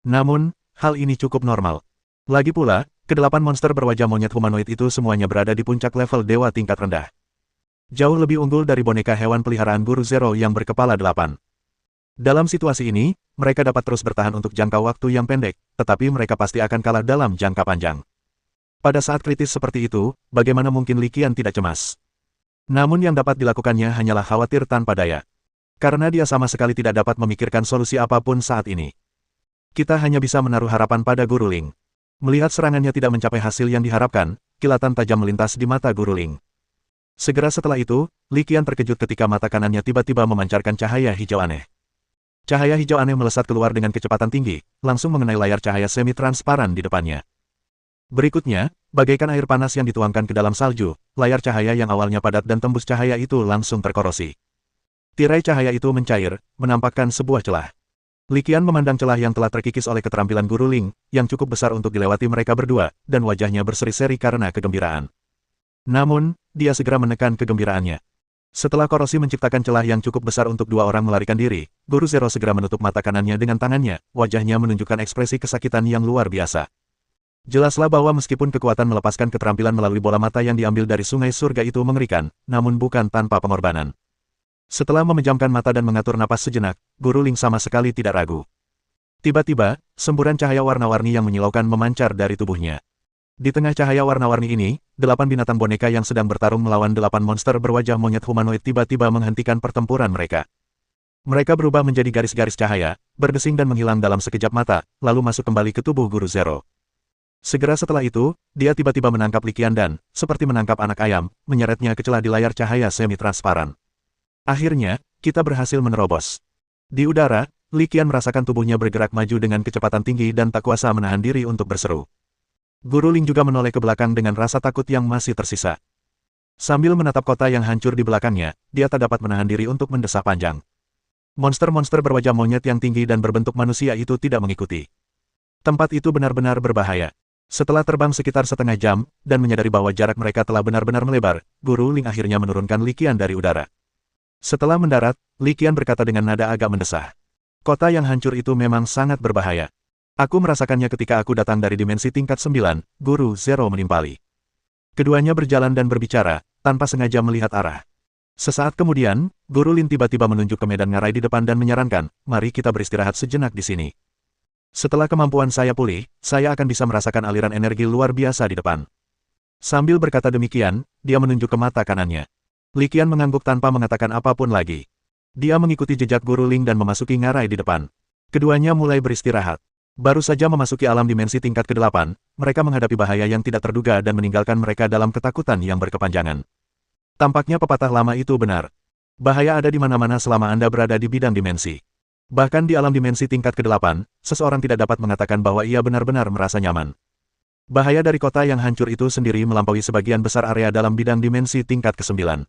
Namun, hal ini cukup normal. Lagi pula, ke-8 monster berwajah monyet humanoid itu semuanya berada di puncak level dewa tingkat rendah. Jauh lebih unggul dari boneka hewan peliharaan Guru Zero yang berkepala 8. Dalam situasi ini, mereka dapat terus bertahan untuk jangka waktu yang pendek, tetapi mereka pasti akan kalah dalam jangka panjang. Pada saat kritis seperti itu, bagaimana mungkin Li Qian tidak cemas? Namun yang dapat dilakukannya hanyalah khawatir tanpa daya. Karena dia sama sekali tidak dapat memikirkan solusi apapun saat ini. Kita hanya bisa menaruh harapan pada Guru Ling. Melihat serangannya tidak mencapai hasil yang diharapkan, kilatan tajam melintas di mata Guru Ling. Segera setelah itu, Li Qian terkejut ketika mata kanannya tiba-tiba memancarkan cahaya hijau aneh. Cahaya hijau aneh melesat keluar dengan kecepatan tinggi, langsung mengenai layar cahaya semi-transparan di depannya. Berikutnya, bagaikan air panas yang dituangkan ke dalam salju, layar cahaya yang awalnya padat dan tembus cahaya itu langsung terkorosi. Tirai cahaya itu mencair, menampakkan sebuah celah. Li Qian memandang celah yang telah terkikis oleh keterampilan Guru Ling, yang cukup besar untuk dilewati mereka berdua, dan wajahnya berseri-seri karena kegembiraan. Namun, dia segera menekan kegembiraannya. Setelah korosi menciptakan celah yang cukup besar untuk dua orang melarikan diri, Guru Zero segera menutup mata kanannya dengan tangannya, wajahnya menunjukkan ekspresi kesakitan yang luar biasa. Jelaslah bahwa meskipun kekuatan melepaskan keterampilan melalui bola mata yang diambil dari sungai surga itu mengerikan, namun bukan tanpa pengorbanan. Setelah memejamkan mata dan mengatur napas sejenak, Guru Ling sama sekali tidak ragu. Tiba-tiba, semburan cahaya warna-warni yang menyilaukan memancar dari tubuhnya. Di tengah cahaya warna-warni ini, 8 binatang boneka yang sedang bertarung melawan 8 monster berwajah monyet humanoid tiba-tiba menghentikan pertempuran mereka. Mereka berubah menjadi garis-garis cahaya, berdesing dan menghilang dalam sekejap mata, lalu masuk kembali ke tubuh Guru Zero. Segera setelah itu, dia tiba-tiba menangkap Li Qian dan, seperti menangkap anak ayam, menyeretnya ke celah di layar cahaya semi-transparan. Akhirnya, kita berhasil menerobos. Di udara, Li Qian merasakan tubuhnya bergerak maju dengan kecepatan tinggi dan tak kuasa menahan diri untuk berseru. Guru Ling juga menoleh ke belakang dengan rasa takut yang masih tersisa. Sambil menatap kota yang hancur di belakangnya, dia tak dapat menahan diri untuk mendesah panjang. Monster-monster berwajah monyet yang tinggi dan berbentuk manusia itu tidak mengikuti. Tempat itu benar-benar berbahaya. Setelah terbang sekitar setengah jam, dan menyadari bahwa jarak mereka telah benar-benar melebar, Guru Ling akhirnya menurunkan Li Qian dari udara. Setelah mendarat, Li Qian berkata dengan nada agak mendesah. Kota yang hancur itu memang sangat berbahaya. Aku merasakannya ketika aku datang dari dimensi tingkat 9, Guru Zero menimpali. Keduanya berjalan dan berbicara, tanpa sengaja melihat arah. Sesaat kemudian, Guru Lin tiba-tiba menunjuk ke medan ngarai di depan dan menyarankan, mari kita beristirahat sejenak di sini. Setelah kemampuan saya pulih, saya akan bisa merasakan aliran energi luar biasa di depan. Sambil berkata demikian, dia menunjuk ke mata kanannya. Li Qian mengangguk tanpa mengatakan apapun lagi. Dia mengikuti jejak Guru Ling dan memasuki ngarai di depan. Keduanya mulai beristirahat. Baru saja memasuki alam dimensi tingkat ke-8, mereka menghadapi bahaya yang tidak terduga dan meninggalkan mereka dalam ketakutan yang berkepanjangan. Tampaknya pepatah lama itu benar. Bahaya ada di mana-mana selama Anda berada di bidang dimensi. Bahkan di alam dimensi tingkat ke-8, seseorang tidak dapat mengatakan bahwa ia benar-benar merasa nyaman. Bahaya dari kota yang hancur itu sendiri melampaui sebagian besar area dalam bidang dimensi tingkat ke-9.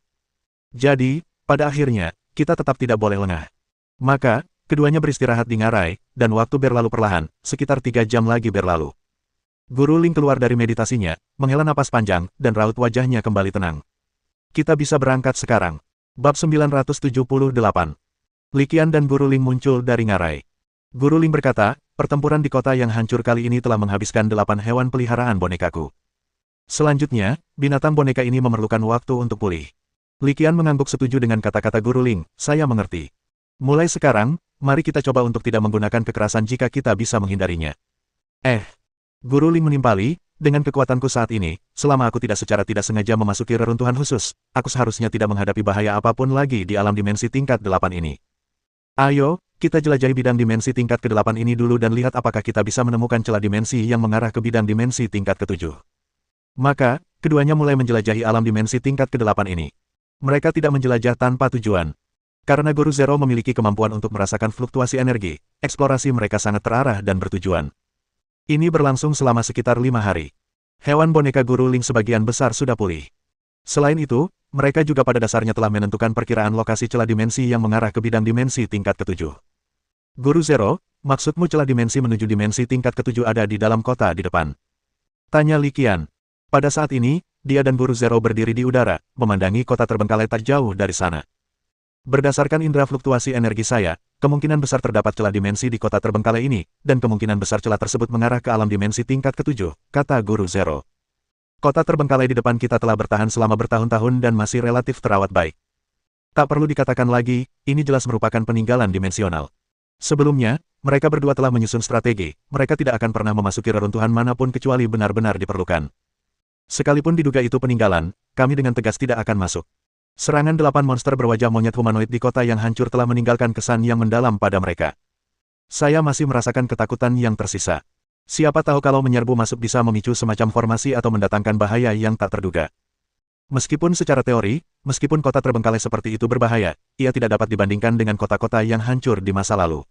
Jadi, Pada akhirnya, kita tetap tidak boleh lengah. Maka, keduanya beristirahat di ngarai, dan waktu berlalu perlahan, sekitar 3 jam lagi berlalu. Guru Ling keluar dari meditasinya, menghela napas panjang, dan raut wajahnya kembali tenang. Kita bisa berangkat sekarang. Bab 978. Li Qian dan Guru Ling muncul dari ngarai. Guru Ling berkata, pertempuran di kota yang hancur kali ini telah menghabiskan 8 hewan peliharaan bonekaku. Selanjutnya, binatang boneka ini memerlukan waktu untuk pulih. Li Qian mengangguk setuju dengan kata-kata Guru Ling, saya mengerti. Mulai sekarang, mari kita coba untuk tidak menggunakan kekerasan jika kita bisa menghindarinya. Guru Ling menimpali, dengan kekuatanku saat ini, selama aku tidak secara tidak sengaja memasuki reruntuhan khusus, aku seharusnya tidak menghadapi bahaya apapun lagi di alam dimensi tingkat 8 ini. Ayo, kita jelajahi bidang dimensi tingkat ke-8 ini dulu dan lihat apakah kita bisa menemukan celah dimensi yang mengarah ke bidang dimensi tingkat ke-7. Maka, keduanya mulai menjelajahi alam dimensi tingkat ke-8 ini. Mereka tidak menjelajah tanpa tujuan. Karena Guru Zero memiliki kemampuan untuk merasakan fluktuasi energi, eksplorasi mereka sangat terarah dan bertujuan. Ini berlangsung selama sekitar 5 hari. Hewan boneka Guru Ling sebagian besar sudah pulih. Selain itu, mereka juga pada dasarnya telah menentukan perkiraan lokasi celah dimensi yang mengarah ke bidang dimensi tingkat ke-7. Guru Zero, maksudmu celah dimensi menuju dimensi tingkat ke-7 ada di dalam kota di depan? Tanya Li Qian. Pada saat ini, dia dan Guru Zero berdiri di udara, memandangi kota terbengkalai tak jauh dari sana. Berdasarkan indera fluktuasi energi saya, kemungkinan besar terdapat celah dimensi di kota terbengkalai ini, dan kemungkinan besar celah tersebut mengarah ke alam dimensi tingkat ke-7, kata Guru Zero. Kota terbengkalai di depan kita telah bertahan selama bertahun-tahun dan masih relatif terawat baik. Tak perlu dikatakan lagi, ini jelas merupakan peninggalan dimensional. Sebelumnya, mereka berdua telah menyusun strategi, mereka tidak akan pernah memasuki reruntuhan manapun kecuali benar-benar diperlukan. Sekalipun diduga itu peninggalan, kami dengan tegas tidak akan masuk. Serangan 8 monster berwajah monyet humanoid di kota yang hancur telah meninggalkan kesan yang mendalam pada mereka. Saya masih merasakan ketakutan yang tersisa. Siapa tahu kalau menyerbu masuk bisa memicu semacam formasi atau mendatangkan bahaya yang tak terduga. Meskipun secara teori, meskipun kota terbengkalai seperti itu berbahaya, ia tidak dapat dibandingkan dengan kota-kota yang hancur di masa lalu.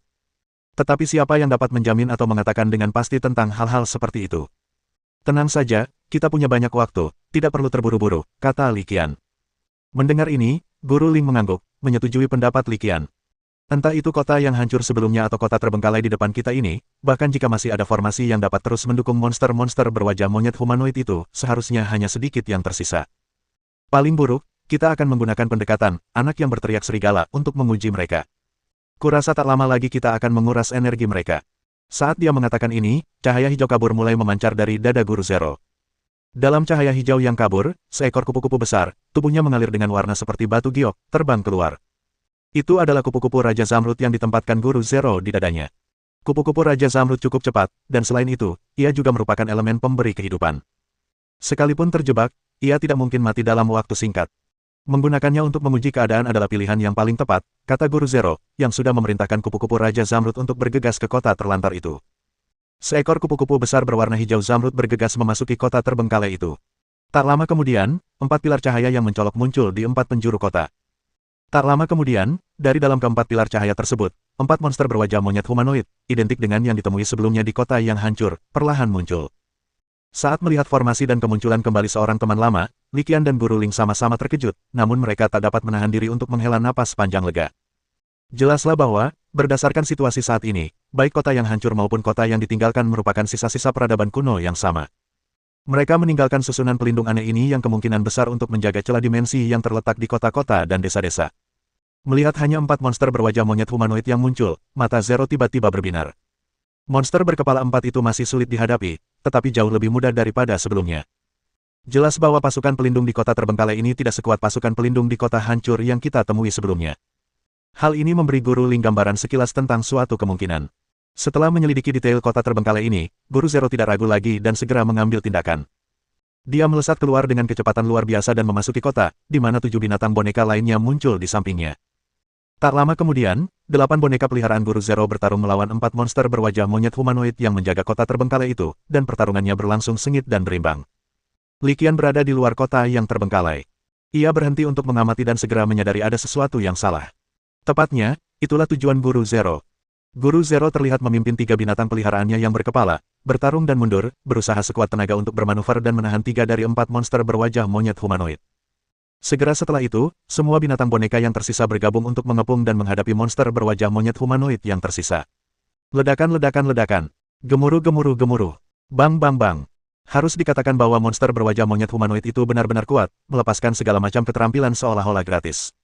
Tetapi siapa yang dapat menjamin atau mengatakan dengan pasti tentang hal-hal seperti itu? Tenang saja, kita punya banyak waktu, tidak perlu terburu-buru, kata Li Qian. Mendengar ini, Guru Ling mengangguk, menyetujui pendapat Li Qian. Entah itu kota yang hancur sebelumnya atau kota terbengkalai di depan kita ini, bahkan jika masih ada formasi yang dapat terus mendukung monster-monster berwajah monyet humanoid itu, seharusnya hanya sedikit yang tersisa. Paling buruk, kita akan menggunakan pendekatan, anak yang berteriak serigala, untuk menguji mereka. Kurasa tak lama lagi kita akan menguras energi mereka. Saat dia mengatakan ini, cahaya hijau kabur mulai memancar dari dada Guru Zero. Dalam cahaya hijau yang kabur, seekor kupu-kupu besar, tubuhnya mengalir dengan warna seperti batu giok, terbang keluar. Itu adalah kupu-kupu Raja Zamrud yang ditempatkan Guru Zero di dadanya. Kupu-kupu Raja Zamrud cukup cepat, dan selain itu, ia juga merupakan elemen pemberi kehidupan. Sekalipun terjebak, ia tidak mungkin mati dalam waktu singkat. Menggunakannya untuk menguji keadaan adalah pilihan yang paling tepat, kata Guru Zero, yang sudah memerintahkan kupu-kupu Raja Zamrud untuk bergegas ke kota terlantar itu. Seekor kupu-kupu besar berwarna hijau Zamrud bergegas memasuki kota terbengkalai itu. Tak lama kemudian, 4 pilar cahaya yang mencolok muncul di 4 penjuru kota. Tak lama kemudian, dari dalam keempat pilar cahaya tersebut, 4 monster berwajah monyet humanoid, identik dengan yang ditemui sebelumnya di kota yang hancur, perlahan muncul. Saat melihat formasi dan kemunculan kembali seorang teman lama, Li Qian dan Guru Ling sama-sama terkejut, namun mereka tak dapat menahan diri untuk menghela napas panjang lega. Jelaslah bahwa, berdasarkan situasi saat ini, baik kota yang hancur maupun kota yang ditinggalkan merupakan sisa-sisa peradaban kuno yang sama. Mereka meninggalkan susunan pelindung aneh ini yang kemungkinan besar untuk menjaga celah dimensi yang terletak di kota-kota dan desa-desa. Melihat hanya 4 monster berwajah monyet humanoid yang muncul, mata Zero tiba-tiba berbinar. Monster berkepala 4 itu masih sulit dihadapi, tetapi jauh lebih mudah daripada sebelumnya. Jelas bahwa pasukan pelindung di kota terbengkalai ini tidak sekuat pasukan pelindung di kota hancur yang kita temui sebelumnya. Hal ini memberi Guru Ling gambaran sekilas tentang suatu kemungkinan. Setelah menyelidiki detail kota terbengkalai ini, Guru Zero tidak ragu lagi dan segera mengambil tindakan. Dia melesat keluar dengan kecepatan luar biasa dan memasuki kota, di mana 7 binatang boneka lainnya muncul di sampingnya. Tak lama kemudian, 8 boneka peliharaan Guru Zero bertarung melawan 4 monster berwajah monyet humanoid yang menjaga kota terbengkalai itu, dan pertarungannya berlangsung sengit dan berimbang. Li Qian berada di luar kota yang terbengkalai. Ia berhenti untuk mengamati dan segera menyadari ada sesuatu yang salah. Tepatnya, itulah tujuan Guru Zero. Guru Zero terlihat memimpin 3 binatang peliharaannya yang berkepala, bertarung dan mundur, berusaha sekuat tenaga untuk bermanuver dan menahan 3 dari 4 monster berwajah monyet humanoid. Segera setelah itu, semua binatang boneka yang tersisa bergabung untuk mengepung dan menghadapi monster berwajah monyet humanoid yang tersisa. Ledakan, ledakan, ledakan. Gemuruh, gemuruh, gemuruh. Bang, bang, bang. Harus dikatakan bahwa monster berwajah monyet humanoid itu benar-benar kuat, melepaskan segala macam keterampilan seolah-olah gratis.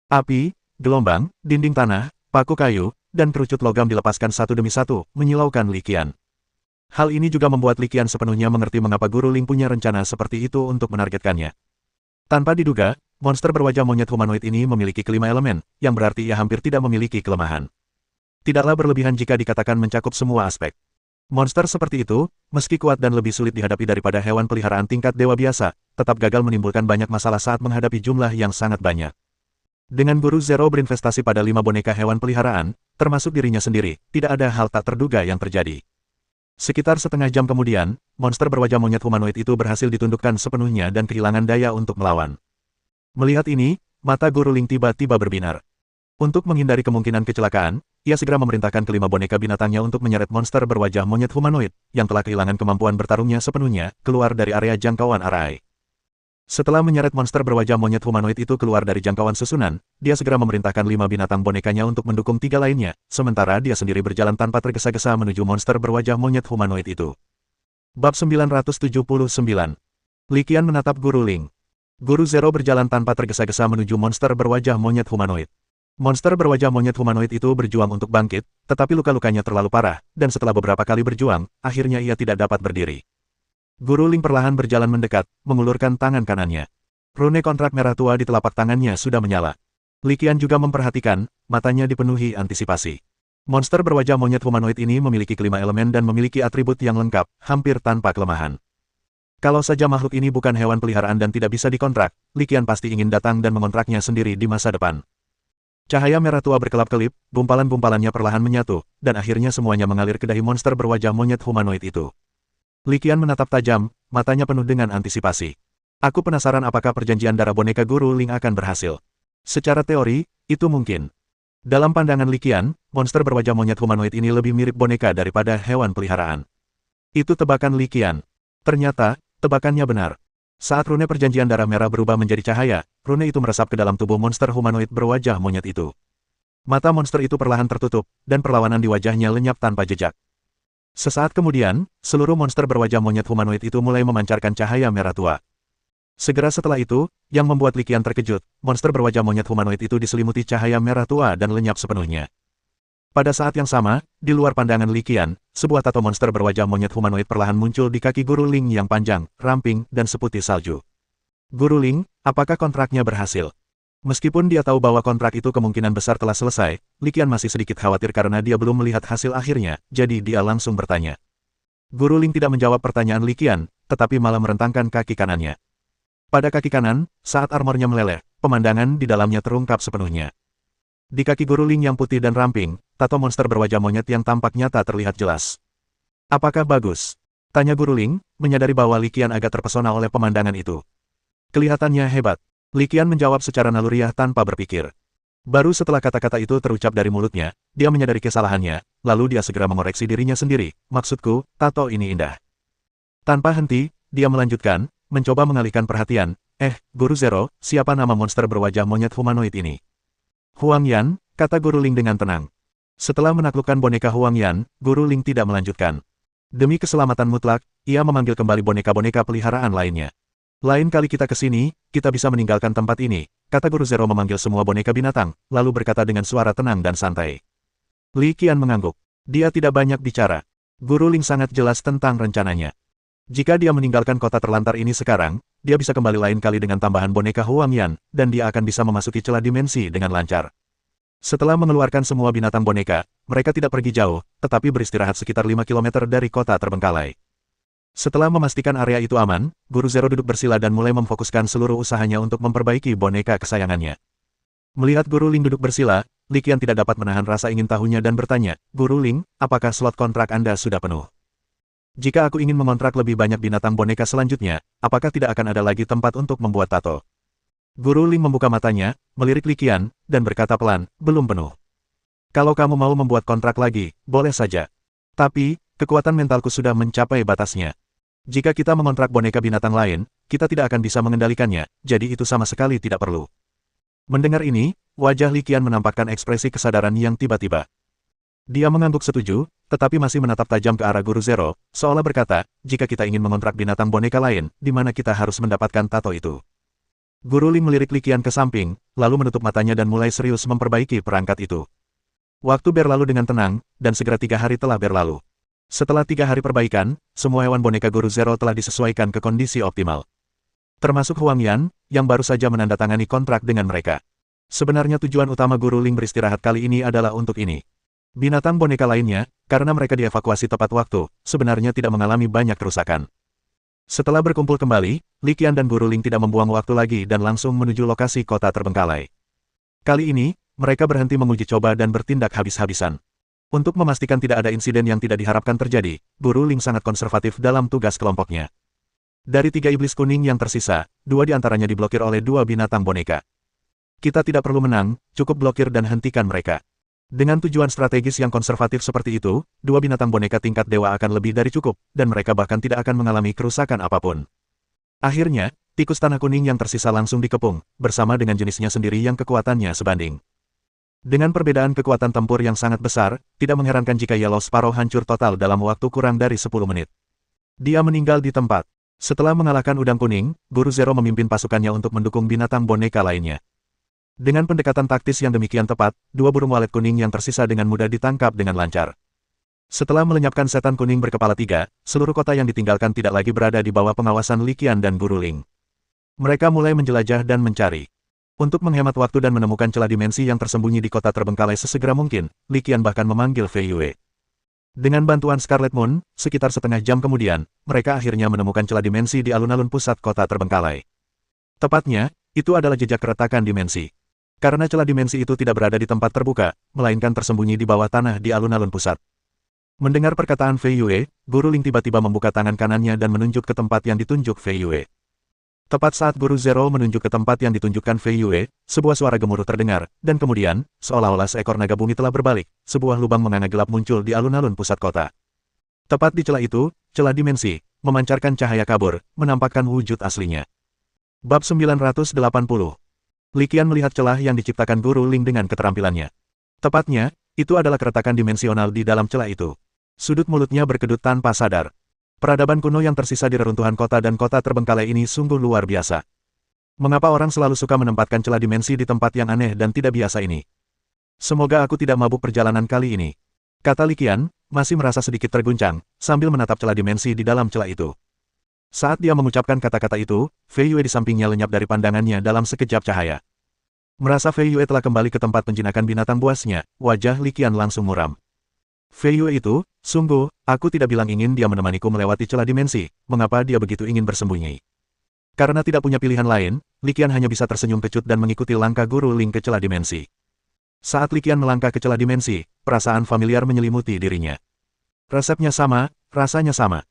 Api, gelombang, dinding tanah, paku kayu, dan kerucut logam dilepaskan satu demi satu, menyilaukan Li Qian. Hal ini juga membuat Li Qian sepenuhnya mengerti mengapa Guru Ling punya rencana seperti itu untuk menargetkannya. Tanpa diduga, monster berwajah monyet humanoid ini memiliki kelima elemen, yang berarti ia hampir tidak memiliki kelemahan. Tidaklah berlebihan jika dikatakan mencakup semua aspek. Monster seperti itu, meski kuat dan lebih sulit dihadapi daripada hewan peliharaan tingkat dewa biasa, tetap gagal menimbulkan banyak masalah saat menghadapi jumlah yang sangat banyak. Dengan Guru Zero berinvestasi pada 5 boneka hewan peliharaan, termasuk dirinya sendiri, tidak ada hal tak terduga yang terjadi. Sekitar setengah jam kemudian, monster berwajah monyet humanoid itu berhasil ditundukkan sepenuhnya dan kehilangan daya untuk melawan. Melihat ini, mata Guru Ling tiba-tiba berbinar. Untuk menghindari kemungkinan kecelakaan, ia segera memerintahkan kelima boneka binatangnya untuk menyeret monster berwajah monyet humanoid, yang telah kehilangan kemampuan bertarungnya sepenuhnya, keluar dari area jangkauan Arai. Setelah menyeret monster berwajah monyet humanoid itu keluar dari jangkauan susunan, dia segera memerintahkan 5 binatang bonekanya untuk mendukung 3 lainnya, sementara dia sendiri berjalan tanpa tergesa-gesa menuju monster berwajah monyet humanoid itu. Bab 979. Li Qian menatap Guru Ling. Guru Zero berjalan tanpa tergesa-gesa menuju monster berwajah monyet humanoid. Monster berwajah monyet humanoid itu berjuang untuk bangkit, tetapi luka-lukanya terlalu parah, dan setelah beberapa kali berjuang, akhirnya ia tidak dapat berdiri. Guru Ling perlahan berjalan mendekat, mengulurkan tangan kanannya. Rune kontrak merah tua di telapak tangannya sudah menyala. Li Qian juga memperhatikan, matanya dipenuhi antisipasi. Monster berwajah monyet humanoid ini memiliki kelima elemen dan memiliki atribut yang lengkap, hampir tanpa kelemahan. Kalau saja makhluk ini bukan hewan peliharaan dan tidak bisa dikontrak, Li Qian pasti ingin datang dan mengontraknya sendiri di masa depan. Cahaya merah tua berkelap-kelip, gumpalan-gumpalannya perlahan menyatu, dan akhirnya semuanya mengalir ke dahi monster berwajah monyet humanoid itu. Li Qian menatap tajam, matanya penuh dengan antisipasi. Aku penasaran apakah perjanjian darah boneka Guru Ling akan berhasil. Secara teori, itu mungkin. Dalam pandangan Li Qian, monster berwajah monyet humanoid ini lebih mirip boneka daripada hewan peliharaan. Itu tebakan Li Qian. Ternyata, tebakannya benar. Saat rune perjanjian darah merah berubah menjadi cahaya, rune itu meresap ke dalam tubuh monster humanoid berwajah monyet itu. Mata monster itu perlahan tertutup, dan perlawanan di wajahnya lenyap tanpa jejak. Sesaat kemudian, seluruh monster berwajah monyet humanoid itu mulai memancarkan cahaya merah tua. Segera setelah itu, yang membuat Li Qian terkejut, monster berwajah monyet humanoid itu diselimuti cahaya merah tua dan lenyap sepenuhnya. Pada saat yang sama, di luar pandangan Li Qian, sebuah tato monster berwajah monyet humanoid perlahan muncul di kaki Guru Ling yang panjang, ramping, dan seputih salju. Guru Ling, apakah kontraknya berhasil? Meskipun dia tahu bahwa kontrak itu kemungkinan besar telah selesai, Li Qian masih sedikit khawatir karena dia belum melihat hasil akhirnya, jadi dia langsung bertanya. Guru Ling tidak menjawab pertanyaan Li Qian, tetapi malah merentangkan kaki kanannya. Pada kaki kanan, saat armornya meleleh, pemandangan di dalamnya terungkap sepenuhnya. Di kaki Guru Ling yang putih dan ramping, tato monster berwajah monyet yang tampak nyata terlihat jelas. Apakah bagus? Tanya Guru Ling, menyadari bahwa Li Qian agak terpesona oleh pemandangan itu. Kelihatannya hebat. Li Qian menjawab secara naluriah tanpa berpikir. Baru setelah kata-kata itu terucap dari mulutnya, dia menyadari kesalahannya, lalu dia segera mengoreksi dirinya sendiri. Maksudku, tato ini indah. Tanpa henti, dia melanjutkan, mencoba mengalihkan perhatian. Guru Zero, siapa nama monster berwajah monyet humanoid ini? Huang Yan, kata Guru Ling dengan tenang. Setelah menaklukkan boneka Huang Yan, Guru Ling tidak melanjutkan. Demi keselamatan mutlak, ia memanggil kembali boneka-boneka peliharaan lainnya. Lain kali kita ke sini, kita bisa meninggalkan tempat ini, kata Guru Zero memanggil semua boneka binatang, lalu berkata dengan suara tenang dan santai. Li Qian mengangguk. Dia tidak banyak bicara. Guru Ling sangat jelas tentang rencananya. Jika dia meninggalkan kota terlantar ini sekarang, dia bisa kembali lain kali dengan tambahan boneka Huang Yan, dan dia akan bisa memasuki celah dimensi dengan lancar. Setelah mengeluarkan semua binatang boneka, mereka tidak pergi jauh, tetapi beristirahat sekitar 5 km dari kota terbengkalai. Setelah memastikan area itu aman, Guru Zero duduk bersila dan mulai memfokuskan seluruh usahanya untuk memperbaiki boneka kesayangannya. Melihat Guru Ling duduk bersila, Li Qian tidak dapat menahan rasa ingin tahunya dan bertanya, Guru Ling, apakah slot kontrak Anda sudah penuh? Jika aku ingin mengontrak lebih banyak binatang boneka selanjutnya, apakah tidak akan ada lagi tempat untuk membuat tato? Guru Ling membuka matanya, melirik Li Qian, dan berkata pelan, belum penuh. Kalau kamu mau membuat kontrak lagi, boleh saja. Tapi, kekuatan mentalku sudah mencapai batasnya. Jika kita mengontrak boneka binatang lain, kita tidak akan bisa mengendalikannya, jadi itu sama sekali tidak perlu. Mendengar ini, wajah Li Qian menampakkan ekspresi kesadaran yang tiba-tiba. Dia mengangguk setuju, tetapi masih menatap tajam ke arah Guru Zero, seolah berkata, jika kita ingin mengontrak binatang boneka lain, di mana kita harus mendapatkan tato itu. Guru Ling melirik Li Qian ke samping, lalu menutup matanya dan mulai serius memperbaiki perangkat itu. Waktu berlalu dengan tenang, dan segera 3 hari telah berlalu. Setelah 3 hari perbaikan, semua hewan boneka Guru Zero telah disesuaikan ke kondisi optimal. Termasuk Huang Yan, yang baru saja menandatangani kontrak dengan mereka. Sebenarnya tujuan utama Guru Ling beristirahat kali ini adalah untuk ini. Binatang boneka lainnya, karena mereka dievakuasi tepat waktu, sebenarnya tidak mengalami banyak kerusakan. Setelah berkumpul kembali, Li Qian dan Guru Ling tidak membuang waktu lagi dan langsung menuju lokasi kota terbengkalai. Kali ini, mereka berhenti menguji coba dan bertindak habis-habisan. Untuk memastikan tidak ada insiden yang tidak diharapkan terjadi, Guru Ling sangat konservatif dalam tugas kelompoknya. Dari 3 iblis kuning yang tersisa, 2 diantaranya diblokir oleh 2 binatang boneka. Kita tidak perlu menang, cukup blokir dan hentikan mereka. Dengan tujuan strategis yang konservatif seperti itu, 2 binatang boneka tingkat dewa akan lebih dari cukup, dan mereka bahkan tidak akan mengalami kerusakan apapun. Akhirnya, tikus tanah kuning yang tersisa langsung dikepung, bersama dengan jenisnya sendiri yang kekuatannya sebanding. Dengan perbedaan kekuatan tempur yang sangat besar, tidak mengherankan jika Yellow Sparrow hancur total dalam waktu kurang dari 10 menit. Dia meninggal di tempat. Setelah mengalahkan udang kuning, Guru Zero memimpin pasukannya untuk mendukung binatang boneka lainnya. Dengan pendekatan taktis yang demikian tepat, 2 burung walet kuning yang tersisa dengan mudah ditangkap dengan lancar. Setelah melenyapkan setan kuning berkepala 3, seluruh kota yang ditinggalkan tidak lagi berada di bawah pengawasan Li Qian dan Guru Ling. Mereka mulai menjelajah dan mencari. Untuk menghemat waktu dan menemukan celah dimensi yang tersembunyi di kota terbengkalai sesegera mungkin, Li Qian bahkan memanggil Fei Yue. Dengan bantuan Scarlet Moon, sekitar setengah jam kemudian, mereka akhirnya menemukan celah dimensi di alun-alun pusat kota terbengkalai. Tepatnya, itu adalah jejak keretakan dimensi. Karena celah dimensi itu tidak berada di tempat terbuka, melainkan tersembunyi di bawah tanah di alun-alun pusat. Mendengar perkataan Fei Yue, Guru Ling tiba-tiba membuka tangan kanannya dan menunjuk ke tempat yang ditunjuk Fei Yue. Tepat saat Guru Zero menunjuk ke tempat yang ditunjukkan Fei Yue, sebuah suara gemuruh terdengar, dan kemudian, seolah-olah seekor naga bumi telah berbalik, sebuah lubang menganga gelap muncul di alun-alun pusat kota. Tepat di celah itu, celah dimensi, memancarkan cahaya kabur, menampakkan wujud aslinya. Bab 980. Li Qian melihat celah yang diciptakan Guru Ling dengan keterampilannya. Tepatnya, itu adalah keretakan dimensional di dalam celah itu. Sudut mulutnya berkedut tanpa sadar. Peradaban kuno yang tersisa di reruntuhan kota dan kota terbengkalai ini sungguh luar biasa. Mengapa orang selalu suka menempatkan celah dimensi di tempat yang aneh dan tidak biasa ini? Semoga aku tidak mabuk perjalanan kali ini, kata Li Qian, masih merasa sedikit terguncang, sambil menatap celah dimensi di dalam celah itu. Saat dia mengucapkan kata-kata itu, Fei Yue di sampingnya lenyap dari pandangannya dalam sekejap cahaya. Merasa Fei Yue telah kembali ke tempat penjinakan binatang buasnya, wajah Li Qian langsung muram. Fei Yue itu, sungguh, aku tidak bilang ingin dia menemaniku melewati celah dimensi, mengapa dia begitu ingin bersembunyi? Karena tidak punya pilihan lain, Li Qian hanya bisa tersenyum kecut dan mengikuti langkah Guru Ling ke celah dimensi. Saat Li Qian melangkah ke celah dimensi, perasaan familiar menyelimuti dirinya. Resepnya sama, rasanya sama.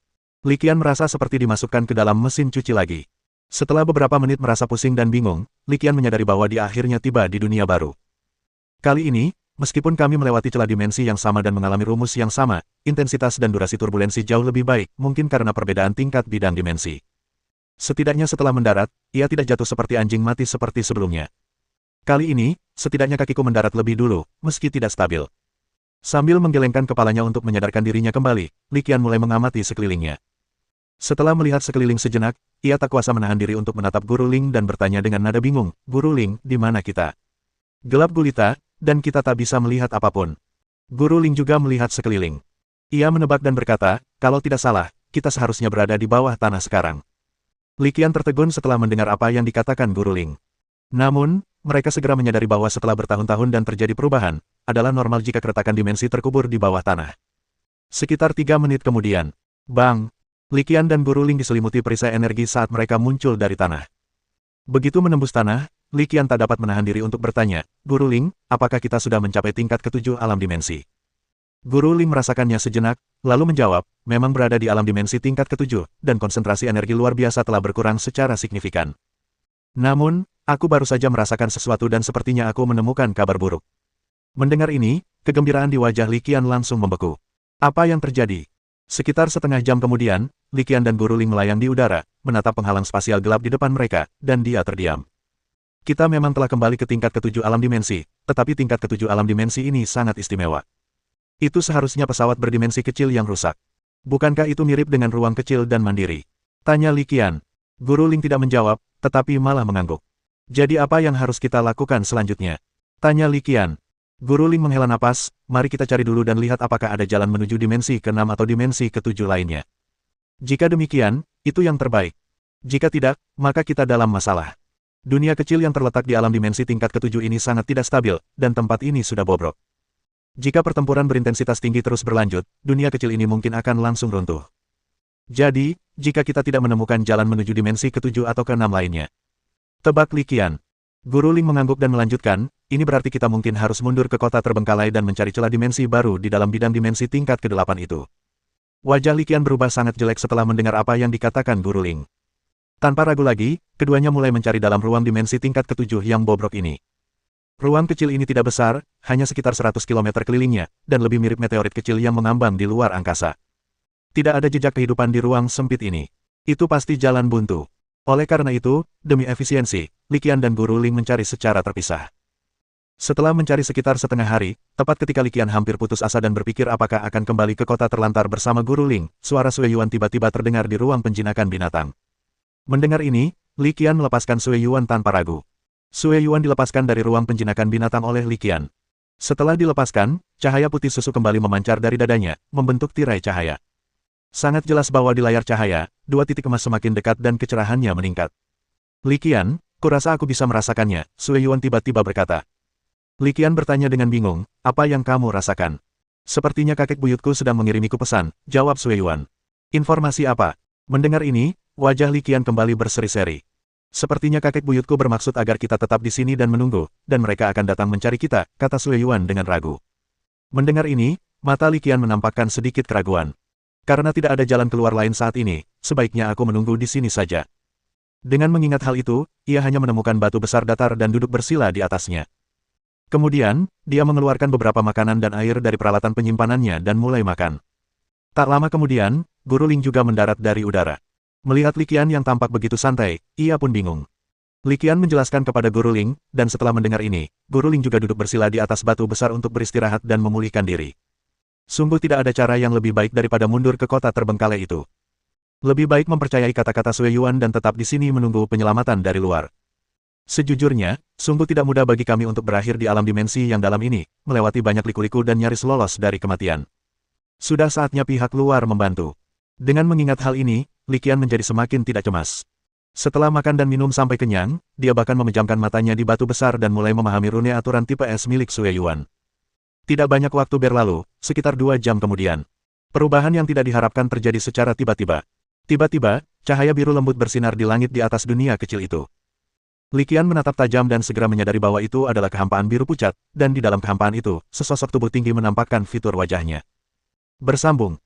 Li Qian merasa seperti dimasukkan ke dalam mesin cuci lagi. Setelah beberapa menit merasa pusing dan bingung, Li Qian menyadari bahwa dia akhirnya tiba di dunia baru. Kali ini, meskipun kami melewati celah dimensi yang sama dan mengalami rumus yang sama, intensitas dan durasi turbulensi jauh lebih baik, mungkin karena perbedaan tingkat bidang dimensi. Setidaknya setelah mendarat, ia tidak jatuh seperti anjing mati seperti sebelumnya. Kali ini, setidaknya kakiku mendarat lebih dulu, meski tidak stabil. Sambil menggelengkan kepalanya untuk menyadarkan dirinya kembali, Li Qian mulai mengamati sekelilingnya. Setelah melihat sekeliling sejenak, ia tak kuasa menahan diri untuk menatap Guru Ling dan bertanya dengan nada bingung, "Guru Ling, di mana kita?" Gelap gulita, dan kita tak bisa melihat apapun. Guru Ling juga melihat sekeliling. Ia menebak dan berkata, "Kalau tidak salah, kita seharusnya berada di bawah tanah sekarang." Li Qian tertegun setelah mendengar apa yang dikatakan Guru Ling. Namun, mereka segera menyadari bahwa setelah bertahun-tahun dan terjadi perubahan, adalah normal jika keretakan dimensi terkubur di bawah tanah. Sekitar 3 menit kemudian, bang! Li Qian dan Guru Ling diselimuti perisai energi saat mereka muncul dari tanah. Begitu menembus tanah, Li Qian tak dapat menahan diri untuk bertanya, "Guru Ling, apakah kita sudah mencapai tingkat ke-7 alam dimensi?" Guru Ling merasakannya sejenak, lalu menjawab, "Memang berada di alam dimensi tingkat ke-7, dan konsentrasi energi luar biasa telah berkurang secara signifikan. Namun, aku baru saja merasakan sesuatu dan sepertinya aku menemukan kabar buruk." Mendengar ini, kegembiraan di wajah Li Qian langsung membeku. Apa yang terjadi? Sekitar setengah jam kemudian, Li Qian dan Guru Ling melayang di udara, menatap penghalang spasial gelap di depan mereka, dan dia terdiam. Kita memang telah kembali ke tingkat ketujuh alam dimensi, tetapi tingkat ketujuh alam dimensi ini sangat istimewa. Itu seharusnya pesawat berdimensi kecil yang rusak. Bukankah itu mirip dengan ruang kecil dan mandiri? Tanya Li Qian. Guru Ling tidak menjawab, tetapi malah mengangguk. Jadi apa yang harus kita lakukan selanjutnya? Tanya Li Qian. Guru Ling menghela napas, mari kita cari dulu dan lihat apakah ada jalan menuju dimensi ke-6 atau dimensi ke-7 lainnya. Jika demikian, itu yang terbaik. Jika tidak, maka kita dalam masalah. Dunia kecil yang terletak di alam dimensi tingkat ke-7 ini sangat tidak stabil, dan tempat ini sudah bobrok. Jika pertempuran berintensitas tinggi terus berlanjut, dunia kecil ini mungkin akan langsung runtuh. Jadi, jika kita tidak menemukan jalan menuju dimensi ke-7 atau ke-6 lainnya. Tebak Li Qian. Guru Ling mengangguk dan melanjutkan, ini berarti kita mungkin harus mundur ke kota terbengkalai dan mencari celah dimensi baru di dalam bidang dimensi tingkat ke-8 itu. Wajah Li Qian berubah sangat jelek setelah mendengar apa yang dikatakan Guru Ling. Tanpa ragu lagi, keduanya mulai mencari dalam ruang dimensi tingkat ke-7 yang bobrok ini. Ruang kecil ini tidak besar, hanya sekitar 100 km kelilingnya, dan lebih mirip meteorit kecil yang mengambang di luar angkasa. Tidak ada jejak kehidupan di ruang sempit ini. Itu pasti jalan buntu. Oleh karena itu, demi efisiensi, Li Qian dan Guru Ling mencari secara terpisah. Setelah mencari sekitar setengah hari, tepat ketika Li Qian hampir putus asa dan berpikir apakah akan kembali ke kota terlantar bersama Guru Ling, suara Sui Yuan tiba-tiba terdengar di ruang penjinakan binatang. Mendengar ini, Li Qian melepaskan Sui Yuan tanpa ragu. Sui Yuan dilepaskan dari ruang penjinakan binatang oleh Li Qian. Setelah dilepaskan, cahaya putih susu kembali memancar dari dadanya, membentuk tirai cahaya. Sangat jelas bahwa di layar cahaya, dua titik emas semakin dekat dan kecerahannya meningkat. Li Qian, kurasa aku bisa merasakannya, Sui Yuan tiba-tiba berkata. Li Qian bertanya dengan bingung, apa yang kamu rasakan? Sepertinya kakek buyutku sedang mengirimiku pesan, jawab Sui Yuan. Informasi apa? Mendengar ini, wajah Li Qian kembali berseri-seri. Sepertinya kakek buyutku bermaksud agar kita tetap di sini dan menunggu, dan mereka akan datang mencari kita, kata Sui Yuan dengan ragu. Mendengar ini, mata Li Qian menampakkan sedikit keraguan. Karena tidak ada jalan keluar lain saat ini, sebaiknya aku menunggu di sini saja. Dengan mengingat hal itu, ia hanya menemukan batu besar datar dan duduk bersila di atasnya. Kemudian, dia mengeluarkan beberapa makanan dan air dari peralatan penyimpanannya dan mulai makan. Tak lama kemudian, Guru Ling juga mendarat dari udara. Melihat Li Qian yang tampak begitu santai, ia pun bingung. Li Qian menjelaskan kepada Guru Ling, dan setelah mendengar ini, Guru Ling juga duduk bersila di atas batu besar untuk beristirahat dan memulihkan diri. Sungguh tidak ada cara yang lebih baik daripada mundur ke kota terbengkalai itu. Lebih baik mempercayai kata-kata Sui Yuan dan tetap di sini menunggu penyelamatan dari luar. Sejujurnya, sungguh tidak mudah bagi kami untuk berakhir di alam dimensi yang dalam ini, melewati banyak liku-liku dan nyaris lolos dari kematian. Sudah saatnya pihak luar membantu. Dengan mengingat hal ini, Li Qian menjadi semakin tidak cemas. Setelah makan dan minum sampai kenyang, dia bahkan memejamkan matanya di batu besar dan mulai memahami rune aturan tipe S milik Sui Yuan. Tidak banyak waktu berlalu, sekitar 2 jam kemudian. Perubahan yang tidak diharapkan terjadi secara tiba-tiba. Tiba-tiba, cahaya biru lembut bersinar di langit di atas dunia kecil itu. Li Qian menatap tajam dan segera menyadari bahwa itu adalah kehampaan biru pucat, dan di dalam kehampaan itu, sesosok tubuh tinggi menampakkan fitur wajahnya. Bersambung.